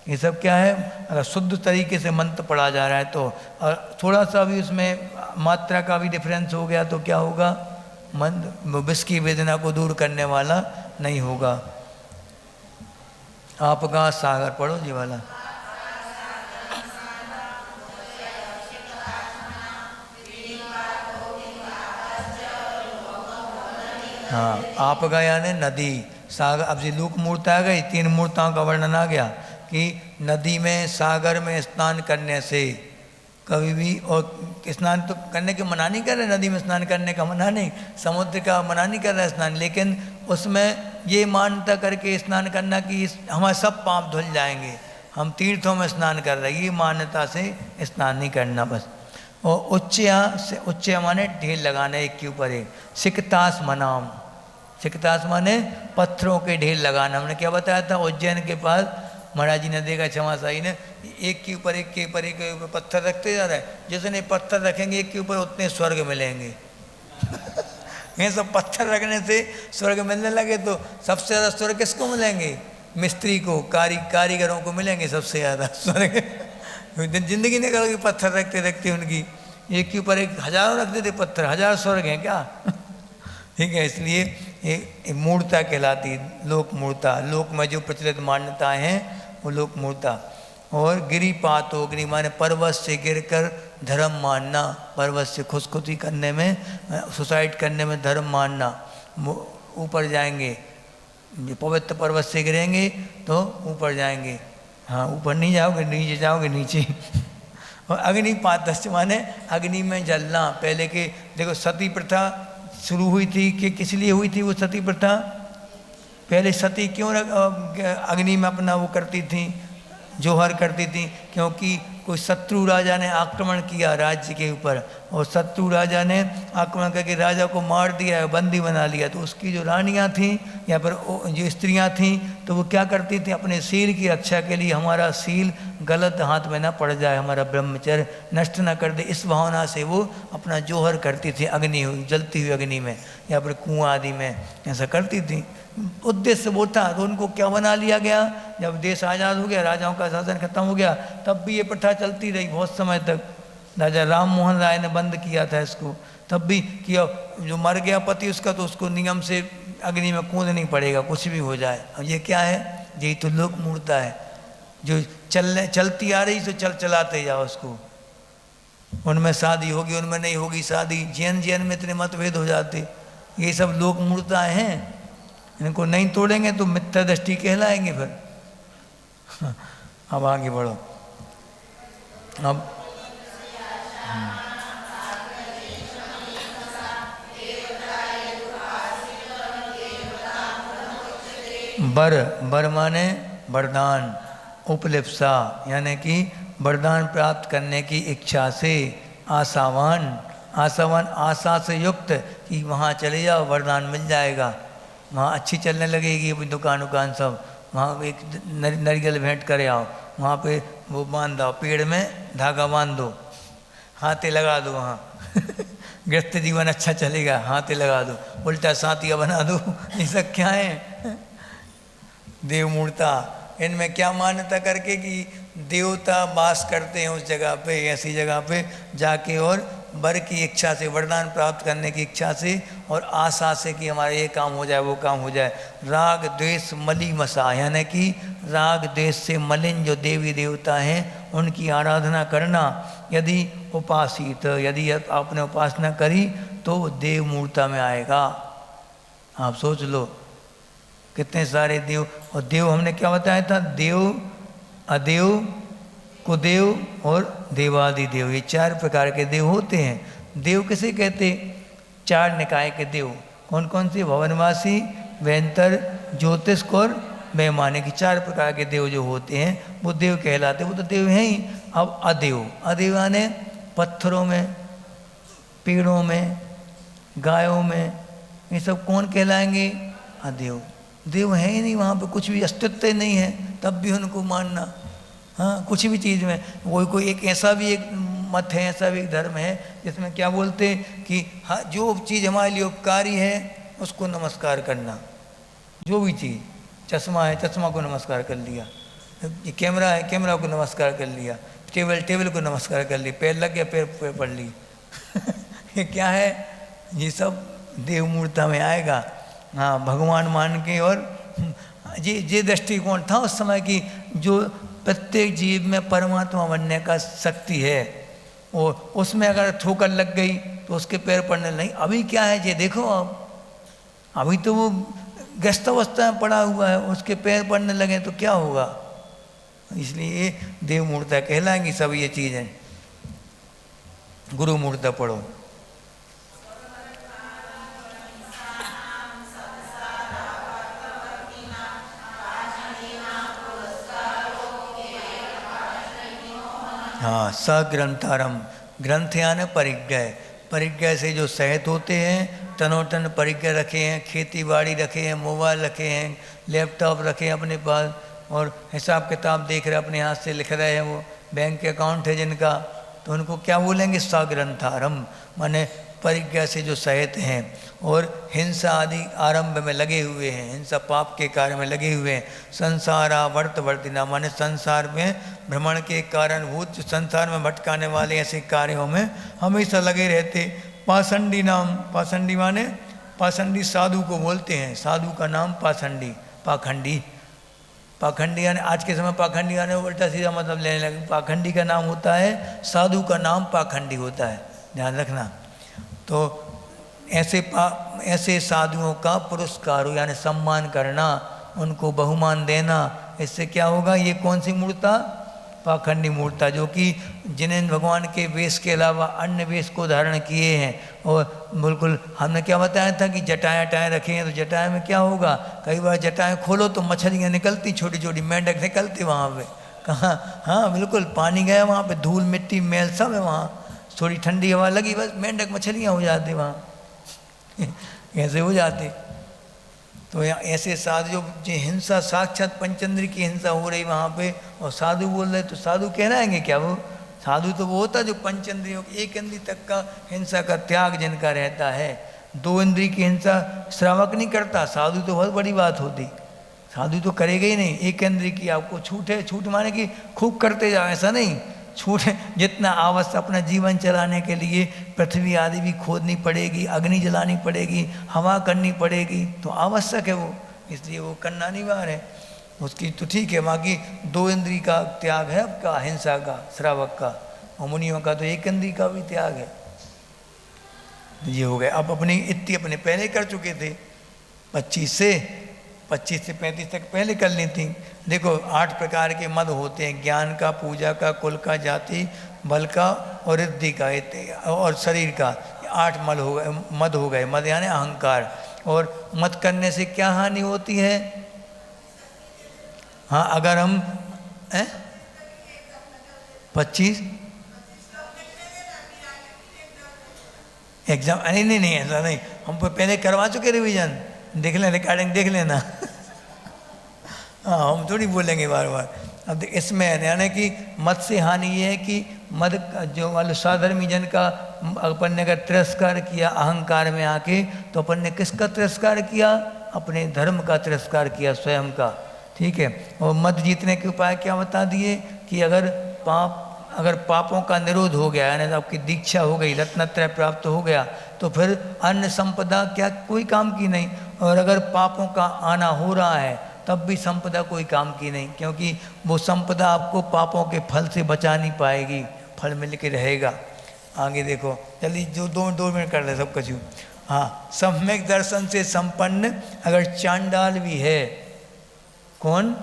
ये सब क्या है? अगर शुद्ध तरीके से मंत्र पढ़ा जा रहा है तो, और थोड़ा सा भी उसमें मात्रा का भी डिफरेंस हो गया तो क्या होगा? मंत्र विष की वेदना को दूर करने वाला नहीं होगा। आपका सागर पढ़ो जी वाला। हाँ, आपका यानी नदी, सागर। अब जी लोक मूर्त आ गई, 3 मूर्ताओं का वर्णन आ गया कि नदी में, सागर में स्नान करने से कभी भी। और स्नान तो करने के मना नहीं कर रहे, नदी में स्नान करने का मना नहीं, समुद्र का मना नहीं कर रहा है स्नान, लेकिन उसमें ये मान्यता करके स्नान करना कि हमारे सब पाप धुल जाएंगे, हम तीर्थों में स्नान कर रहे हैं, ये मान्यता से स्नान नहीं करना बस। और उच्च माने ढेर लगाना एक के ऊपर एक, सिकतास मनाम, सिकतास माने पत्थरों के ढेर लगाना। हमने क्या बताया था, उज्जैन के पास महाराज जी ने देखा, क्षमा साई ने, एक के ऊपर एक के ऊपर एक के ऊपर पत्थर रखते जा रहा है, जितने पत्थर रखेंगे एक के ऊपर उतने स्वर्ग मिलेंगे। ये सब पत्थर रखने से स्वर्ग मिलने लगे तो सबसे ज़्यादा स्वर्ग किसको मिलेंगे, मिस्त्री को, कारीगरों को मिलेंगे सबसे ज़्यादा स्वर्ग। जिंदगी निकल गई पत्थर रखते रखते उनकी, एक के ऊपर एक हजारों रखते थे पत्थर, 1000 स्वर्ग हैं क्या। ठीक है, इसलिए ये मूर्ता कहलाती, लोक मूर्ता, लोक में जो प्रचलित मान्यताएं हैं वो लोक मूर्ता। और गिरिपात हो, गिरी माने पर्वत से गिरकर धर्म मानना, पर्वत से खुदकुशी करने में, सुसाइड करने में धर्म मानना। ऊपर जाएंगे, पवित्र पर्वत से गिरेंगे तो ऊपर जाएंगे, हाँ ऊपर नहीं जाओगे, नीचे जाओगे नीचे। और अग्निपात माने अग्नि में जलना। पहले के देखो सती प्रथा शुरू हुई थी कि किस लिए हुई थी वो सती प्रथा, पहले सती क्यों अग्नि में अपना वो करती थी, जोहर करती थी, क्योंकि कोई शत्रु राजा ने आक्रमण किया राज्य के ऊपर, और शत्रु राजा ने आक्रमण करके राजा को मार दिया, बंदी बना लिया, तो उसकी जो रानियां थीं या फिर जो स्त्रियां थीं तो वो क्या करती थी, अपने शील की रक्षा के लिए हमारा शील गलत हाथ में ना पड़ जाए, हमारा ब्रह्मचर्य नष्ट ना कर दे, इस भावना से वो अपना जोहर करती थी अग्नि, जलती हुई अग्नि में या फिर कुआं आदि में, ऐसा करती थी। उद्देश्य वो था। तो उनको क्या बना लिया गया, जब देश आज़ाद हो गया, राजाओं का शासन खत्म हो गया, तब भी ये प्रथा चलती रही बहुत समय तक। राजा राम मोहन राय ने बंद किया था इसको, तब भी किया, जो मर गया पति उसका तो उसको नियम से अग्नि में कूद नहीं पड़ेगा, कुछ भी हो जाए। और ये क्या है, यही तो लोक मूर्ता है, जो चलती आ रही तो चलाते जाओ उसको। उनमें शादी होगी, उनमें नहीं होगी शादी, जैन में इतने मतभेद हो जाते, ये सब लोक मूर्ताएं हैं, इनको नहीं तोड़ेंगे तो मिथ्या दृष्टि कहलाएंगे फिर। अब आगे बढ़ो। अब बर माने वरदान, उपलिप्सा यानी कि वरदान प्राप्त करने की इच्छा से, आशावान आशा से युक्त कि वहाँ चले जाओ वरदान मिल जाएगा, वहाँ अच्छी चलने लगेगी अपनी दुकान सब, वहाँ एक नारियल भेंट करे आओ, वहाँ पे वो बांध दो, पेड़ में धागा बांध दो, हाथे लगा दो, वहाँ गृहस्थ जीवन अच्छा चलेगा, हाथे लगा दो, उल्टा सातिया बना दो, ये सब क्या है, देव मूर्ता। इनमें क्या मान्यता करके कि देवता वास करते हैं उस जगह पे, ऐसी जगह पे जाके, और वर की इच्छा से, वरदान प्राप्त करने की इच्छा से और आशा से कि हमारा ये काम हो जाए वो काम हो जाए। राग द्वेष मली मसा, यानी कि राग द्वेष से मलिन जो देवी देवता हैं उनकी आराधना करना। यदि उपासित, यदि आपने उपासना करी तो देव मूर्ता में आएगा। आप सोच लो कितने सारे देव, और देव हमने क्या बताया था, देव, अदेव, कुदेव और देवादिदेव, ये 4 प्रकार के देव होते हैं। देव किसे कहते, 4 निकाय के देव, कौन कौन से, भवनवासी, वैंतर, ज्योतिष्क और वैमानिक, 4 प्रकार के देव जो होते हैं वो देव कहलाते, वो तो देव हैं ही। अब अदेव, अदेव यानी पत्थरों में, पेड़ों में, गायों में, ये सब कौन कहलाएंगे, अदेव। देव है ही नहीं, वहाँ पे कुछ भी अस्तित्व नहीं है, तब भी उनको मानना। हाँ, कुछ भी चीज़ में कोई एक ऐसा भी एक मत है, ऐसा भी एक धर्म है जिसमें क्या बोलते हैं कि हाँ, जो चीज़ हमारे लिए उपकारी है उसको नमस्कार करना। जो भी चीज़, चश्मा है, चश्मा को नमस्कार कर लिया, ये कैमरा है, कैमरा को नमस्कार कर लिया, टेबल को नमस्कार कर लिया, पैर लग गया, पैर पढ़ ली। ये क्या है, ये सब देव मूर्ता में आएगा। हाँ, भगवान मान के। और ये दृष्टिकोण था उस समय की, जो प्रत्येक जीव में परमात्मा बनने का शक्ति है, और उसमें अगर ठोकर लग गई तो उसके पैर पड़ने नहीं। अभी क्या है ये देखो, अभी तो वो ग्रस्त अवस्था में पड़ा हुआ है, उसके पैर पड़ने लगे तो क्या होगा। इसलिए देव मूर्ता कहलाएंगी सब ये चीज़ें। गुरु मूर्ता पढ़ो। हाँ, सग्रंथारम, ग्रंथ यानी परिज्ञा, परिज्ञा से जो सहित होते हैं, तनोतन परिज्ञा रखे हैं, खेती बाड़ी रखे हैं, मोबाइल रखे हैं, लैपटॉप रखे हैं अपने पास, और हिसाब किताब देख रहे अपने हाथ से लिख रहे हैं, वो बैंक के अकाउंट है जिनका, तो उनको क्या बोलेंगे? सग्रंथारम, माने परिज्ञा से जो सहित हैं, और हिंसा आदि आरंभ में लगे हुए हैं, हिंसा पाप के कार्य में लगे हुए हैं। संसारा वर्त वर्तिना, माने संसार में भ्रमण के कारणभूत, संसार में भटकाने वाले ऐसे कार्यों में हमेशा लगे रहते। पाषंडी नाम, पाषंडी माने पाषंडी साधु को बोलते हैं, साधु का नाम पाषंडी, पाखंडी, पाखंडी यानी आज के समय पाखंडी यानी उल्टा सीधा मतलब लेने लगे। पाखंडी का नाम होता है, साधु का नाम पाखंडी होता है, ध्यान रखना। तो ऐसे साधुओं का पुरस्कार हो यानी सम्मान करना, उनको बहुमान देना, इससे क्या होगा? ये कौन सी मूर्ता? पाखंडी मूर्ता, जो कि जिन्हें भगवान के वेश के अलावा अन्य वेश को धारण किए हैं। और बिल्कुल हमने क्या बताया था कि जटाएँ टाएँ रखे हैं, तो जटाएँ में क्या होगा? कई बार जटाएँ खोलो तो मछलियाँ निकलती, छोटी छोटी मेंढक निकलती वहाँ पे। कहाँ? हाँ बिल्कुल, पानी गया वहाँ पे, धूल मिट्टी मैल सब है वहाँ, थोड़ी ठंडी हवा लगी बस मेंढक मछलियाँ हो जाती वहाँ कैसे हो जाते। तो यहाँ ऐसे साधु जो हिंसा, साक्षात पंचेंद्र की हिंसा हो रही वहाँ पे, और साधु बोल रहे, तो साधु कहलाएंगे क्या? वो साधु तो वो होता जो पंचेंद्रियों, एक इंद्री तक का हिंसा का त्याग जिनका रहता है। दो इंद्री की हिंसा श्रावक नहीं करता, साधु तो बहुत बड़ी बात होती, साधु तो करेगा ही नहीं। एक इंद्री की आपको छूट है, छूट माने कि खूब करते जाओ, ऐसा नहीं, छूट जितना आवश्यक अपना जीवन चलाने के लिए पृथ्वी आदि भी खोदनी पड़ेगी, अग्नि जलानी पड़ेगी, हवा करनी पड़ेगी, तो आवश्यक है वो, इसलिए वो करना अनिवार्य है उसकी। तो ठीक है, बाकी दो इंद्री का त्याग है आपका, हिंसा का, श्रावक का, और मुनियों का तो एक इंद्री का भी त्याग है। ये हो गए। अब अपनी इतनी अपने पहले कर चुके थे, 25 से 35 तक पहले कर ली थी। देखो 8 प्रकार के मद होते हैं, ज्ञान का, पूजा का, कुल का, जाति, बल का और रिद्धि का और शरीर का। 8 मद हो गए। मद यानी अहंकार। और मद करने से क्या हानि होती है? हाँ, अगर हम 25 एग्जाम, नहीं ऐसा नहीं, हम पहले करवा चुके रिवीजन, देख लें, रिकॉर्डिंग देख लेना हाँ, हम थोड़ी बोलेंगे बार बार। अब इसमें यानी कि मत से हानि ये है कि मद जो वाले साधर्मी जन का अपन ने अगर तिरस्कार किया अहंकार में आके, तो अपन ने किसका तिरस्कार किया? अपने धर्म का तिरस्कार किया, स्वयं का। ठीक है। और मद जीतने के उपाय क्या बता दिए कि अगर पापों का निरोध हो गया, यानी आपकी दीक्षा हो गई, रत्नत्रय प्राप्त हो गया, तो फिर अन्य संपदा क्या कोई काम की नहीं। और अगर पापों का आना हो रहा है तब भी संपदा कोई काम की नहीं, क्योंकि वो संपदा आपको पापों के फल से बचा नहीं पाएगी, फल मिल के रहेगा। आगे देखो, चलिए जो 2 मिनट कर ले सब कुछ। हाँ, सम्यक दर्शन से संपन्न अगर चांडाल भी है, कौन?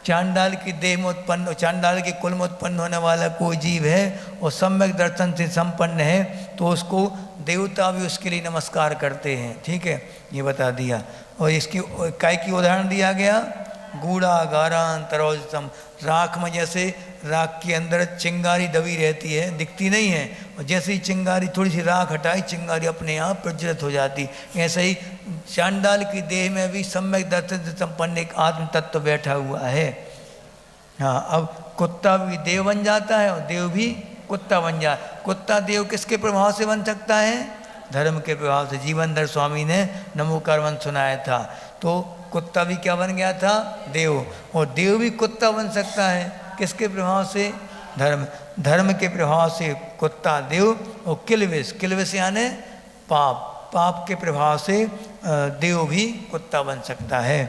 चांडाल की देह में उत्पन्न, चांडाल के कुल में उत्पन्न होने वाला कोई जीव है और सम्यक दर्शन से संपन्न है, तो उसको देवता भी उसके लिए नमस्कार करते हैं। ठीक है, ये बता दिया। और इसकी काय की उदाहरण दिया गया, गूढ़ा गारान तरोजतम, राख में जैसे राख के अंदर चिंगारी दबी रहती है, दिखती नहीं है, और जैसे ही चिंगारी थोड़ी सी राख हटाई, चिंगारी अपने आप प्रज्वलित हो जाती। ऐसे ही चांडाल की देह में भी सम्यक दर्शन से संपन्न एक आत्म तत्व बैठा हुआ है। हाँ, अब कुत्ता भी देव बन जाता है और देव भी कुत्ता बन जाता। कुत्ता देव किसके प्रभाव से बन सकता है? धर्म के प्रभाव से। जीवनधर स्वामी ने नमोकार मंत्र सुनाया था, तो कुत्ता भी क्या बन गया था? देव। और देव भी कुत्ता बन सकता है, किसके प्रभाव से? धर्म के प्रभाव से कुत्ता देव। और किलविष यानी पाप के प्रभाव से देव भी कुत्ता बन सकता है।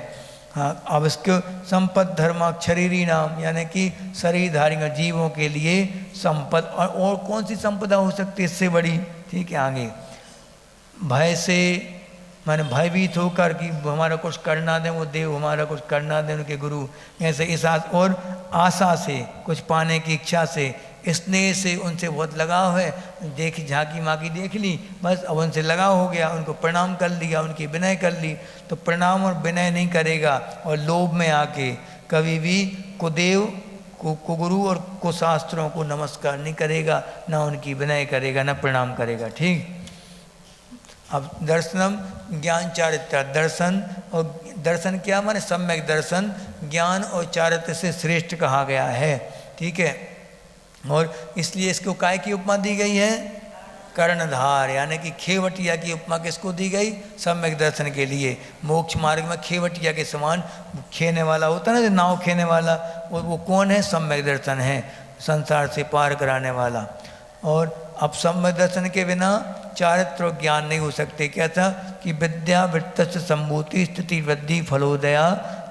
हाँ, अब इसके संपद धर्माक्षरीरी नाम, यानी कि शरीरधारी जीवों के लिए संपद। और कौन सी संपदा हो सकती है इससे बड़ी? ठीक है, आगे भय से, माने भयभीत होकर कि हमारा कुछ करना दें वो देव, हमारा कुछ करना दें उनके गुरु, ऐसे इस और आशा से, कुछ पाने की इच्छा से, स्नेह से उनसे बहुत लगाव है, देख झांकी माकी देख ली, बस अब उनसे लगाव हो गया, उनको प्रणाम कर लिया, उनकी विनय कर ली। तो प्रणाम और विनय नहीं करेगा और लोभ में आके कभी भी कुदेव को गुरु और को शास्त्रों को नमस्कार नहीं करेगा, ना उनकी विनय करेगा, ना प्रणाम करेगा। ठीक। अब दर्शनम ज्ञान चारित्र, दर्शन और दर्शन क्या माने सम्यक दर्शन ज्ञान और चारित्र से श्रेष्ठ कहा गया है। ठीक है। और इसलिए इसको काय की उपमा दी गई है, कर्णधार, यानी कि खेवटिया की उपमा किसको दी गई, सम्यक दर्शन के लिए। मोक्ष मार्ग में खेवटिया के समान खेने वाला होता है ना, जो नाव खेने वाला, वो कौन है, सम्यक दर्शन है, संसार से पार कराने वाला। और अब सम्यक दर्शन के बिना चारित्र और ज्ञान नहीं हो सकते। क्या था कि विद्या वृत्त संभूति स्थिति वृद्धि फलोदया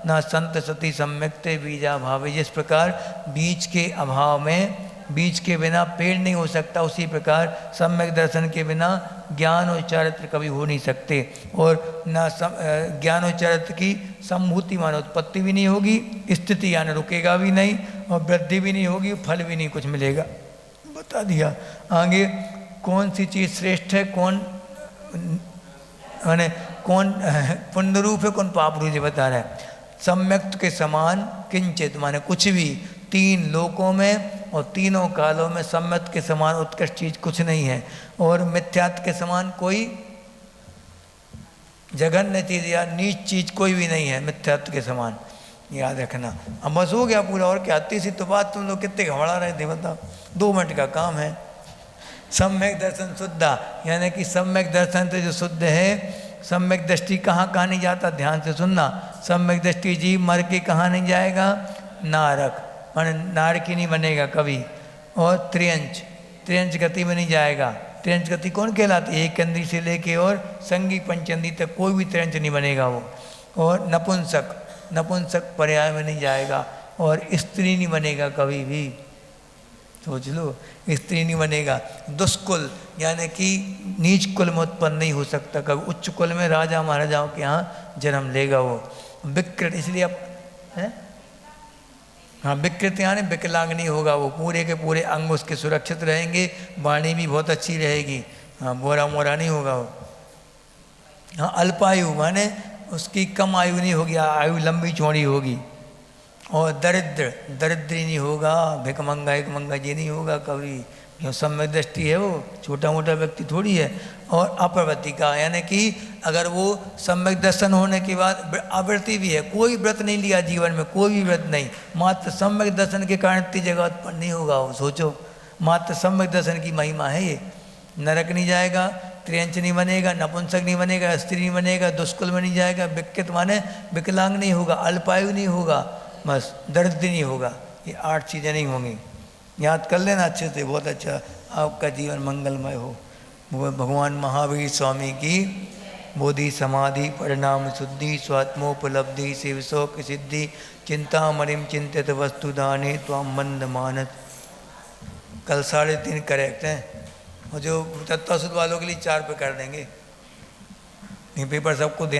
ना संत सती सम्यक्ते बीजा भावे। जिस प्रकार बीज के अभाव में, बीज के बिना पेड़ नहीं हो सकता, उसी प्रकार सम्यक दर्शन के बिना ज्ञान और चारित्र कभी हो नहीं सकते। और ना ज्ञान और चारित्र की संभूति मानो उत्पत्ति भी नहीं होगी, स्थिति यानी रुकेगा भी नहीं, और वृद्धि भी नहीं होगी, फल भी नहीं कुछ मिलेगा। बता दिया। आगे कौन सी चीज़ श्रेष्ठ है, कौन माने कौन पुण्य रूप है, कौन पाप रूप है, बता रहा है। सम्यक्त के समान किंचित माने कुछ भी, तीन लोकों में और तीनों कालों में सम्यक्त के समान उत्कृष्ट चीज कुछ नहीं है, और मिथ्यात्व के समान कोई जघन्य चीज या नीच चीज कोई भी नहीं है मिथ्यात्व के समान, याद रखना। अब बस हो गया पूरा, और क्या आती सी तो बात, तुम लोग कितने घबरा रहे थे बताओ, 2 मिनट का काम है। सम्यक दर्शन शुद्धा, यानी कि सम्यक दर्शन तो जो शुद्ध है, सम्यक दृष्टि कहाँ कहाँ नहीं जाता, ध्यान से सुनना। सम्यक दृष्टि जीव मर के कहाँ नहीं जाएगा, नारक, माने नारकी नहीं बनेगा कभी। और त्रियंच गति में नहीं जाएगा। त्रियंच गति कौन कहलाती है, एक कंदी से लेके और संगी पंचंदी तक कोई भी त्रियंच नहीं बनेगा वो। और नपुंसक पर्याय में नहीं जाएगा, और स्त्री नहीं बनेगा कभी भी, सोच लो, स्त्री नहीं बनेगा। दुष्कुल यानी कि नीच कुल में उत्पन्न नहीं हो सकता, कभी उच्च कुल में राजा महाराजाओं के यहाँ जन्म लेगा वो। विकृत, इसलिए अब है हाँ, विकृत यानी विकलांग नहीं होगा वो, पूरे के पूरे अंग उसके सुरक्षित रहेंगे, वाणी भी बहुत अच्छी रहेगी, हाँ, बोरा मोरा नहीं होगा वो। हाँ, अल्पायु माने उसकी कम आयु नहीं होगी, आयु लंबी चौड़ी होगी। और दरिद्री नहीं होगा, भिकमंगा एकमंगा जी नहीं होगा कभी, क्यों सम्यक दृष्टि है वो, छोटा मोटा व्यक्ति थोड़ी है। और अप्रवृत्तिका यानी कि अगर वो सम्यक दर्शन होने के बाद आवृत्ति भी है, कोई व्रत नहीं लिया जीवन में, कोई भी व्रत नहीं, मात्र सम्यक दर्शन के कारण इतनी जगह उत्पन्न नहीं होगा वो, सोचो, मात्र सम्यक दर्शन की महिमा है ये। नरक नहीं जाएगा, त्रियंच नहीं बनेगा, नपुंसक नहीं बनेगा, स्त्री नहीं बनेगा, दुष्कुल में नहीं जाएगा, विकृत माने विकलांग नहीं होगा, अल्पायु नहीं होगा, बस दरिद्र नहीं होगा। ये 8 चीज़ें नहीं होंगी, याद कर लेना अच्छे से, बहुत अच्छा आपका जीवन मंगलमय हो। भगवान महावीर स्वामी की बोधि समाधि परिणाम शुद्धि स्वात्मोपलब्धि शिव शोक सिद्धि चिंतामणिम चिंतित वस्तुदाने त्वाम मंद मानत। कल 3.5 करेक्ट हैं, और जो तत्व वालों के लिए 4 पे कर देंगे, ये पेपर सबको दे।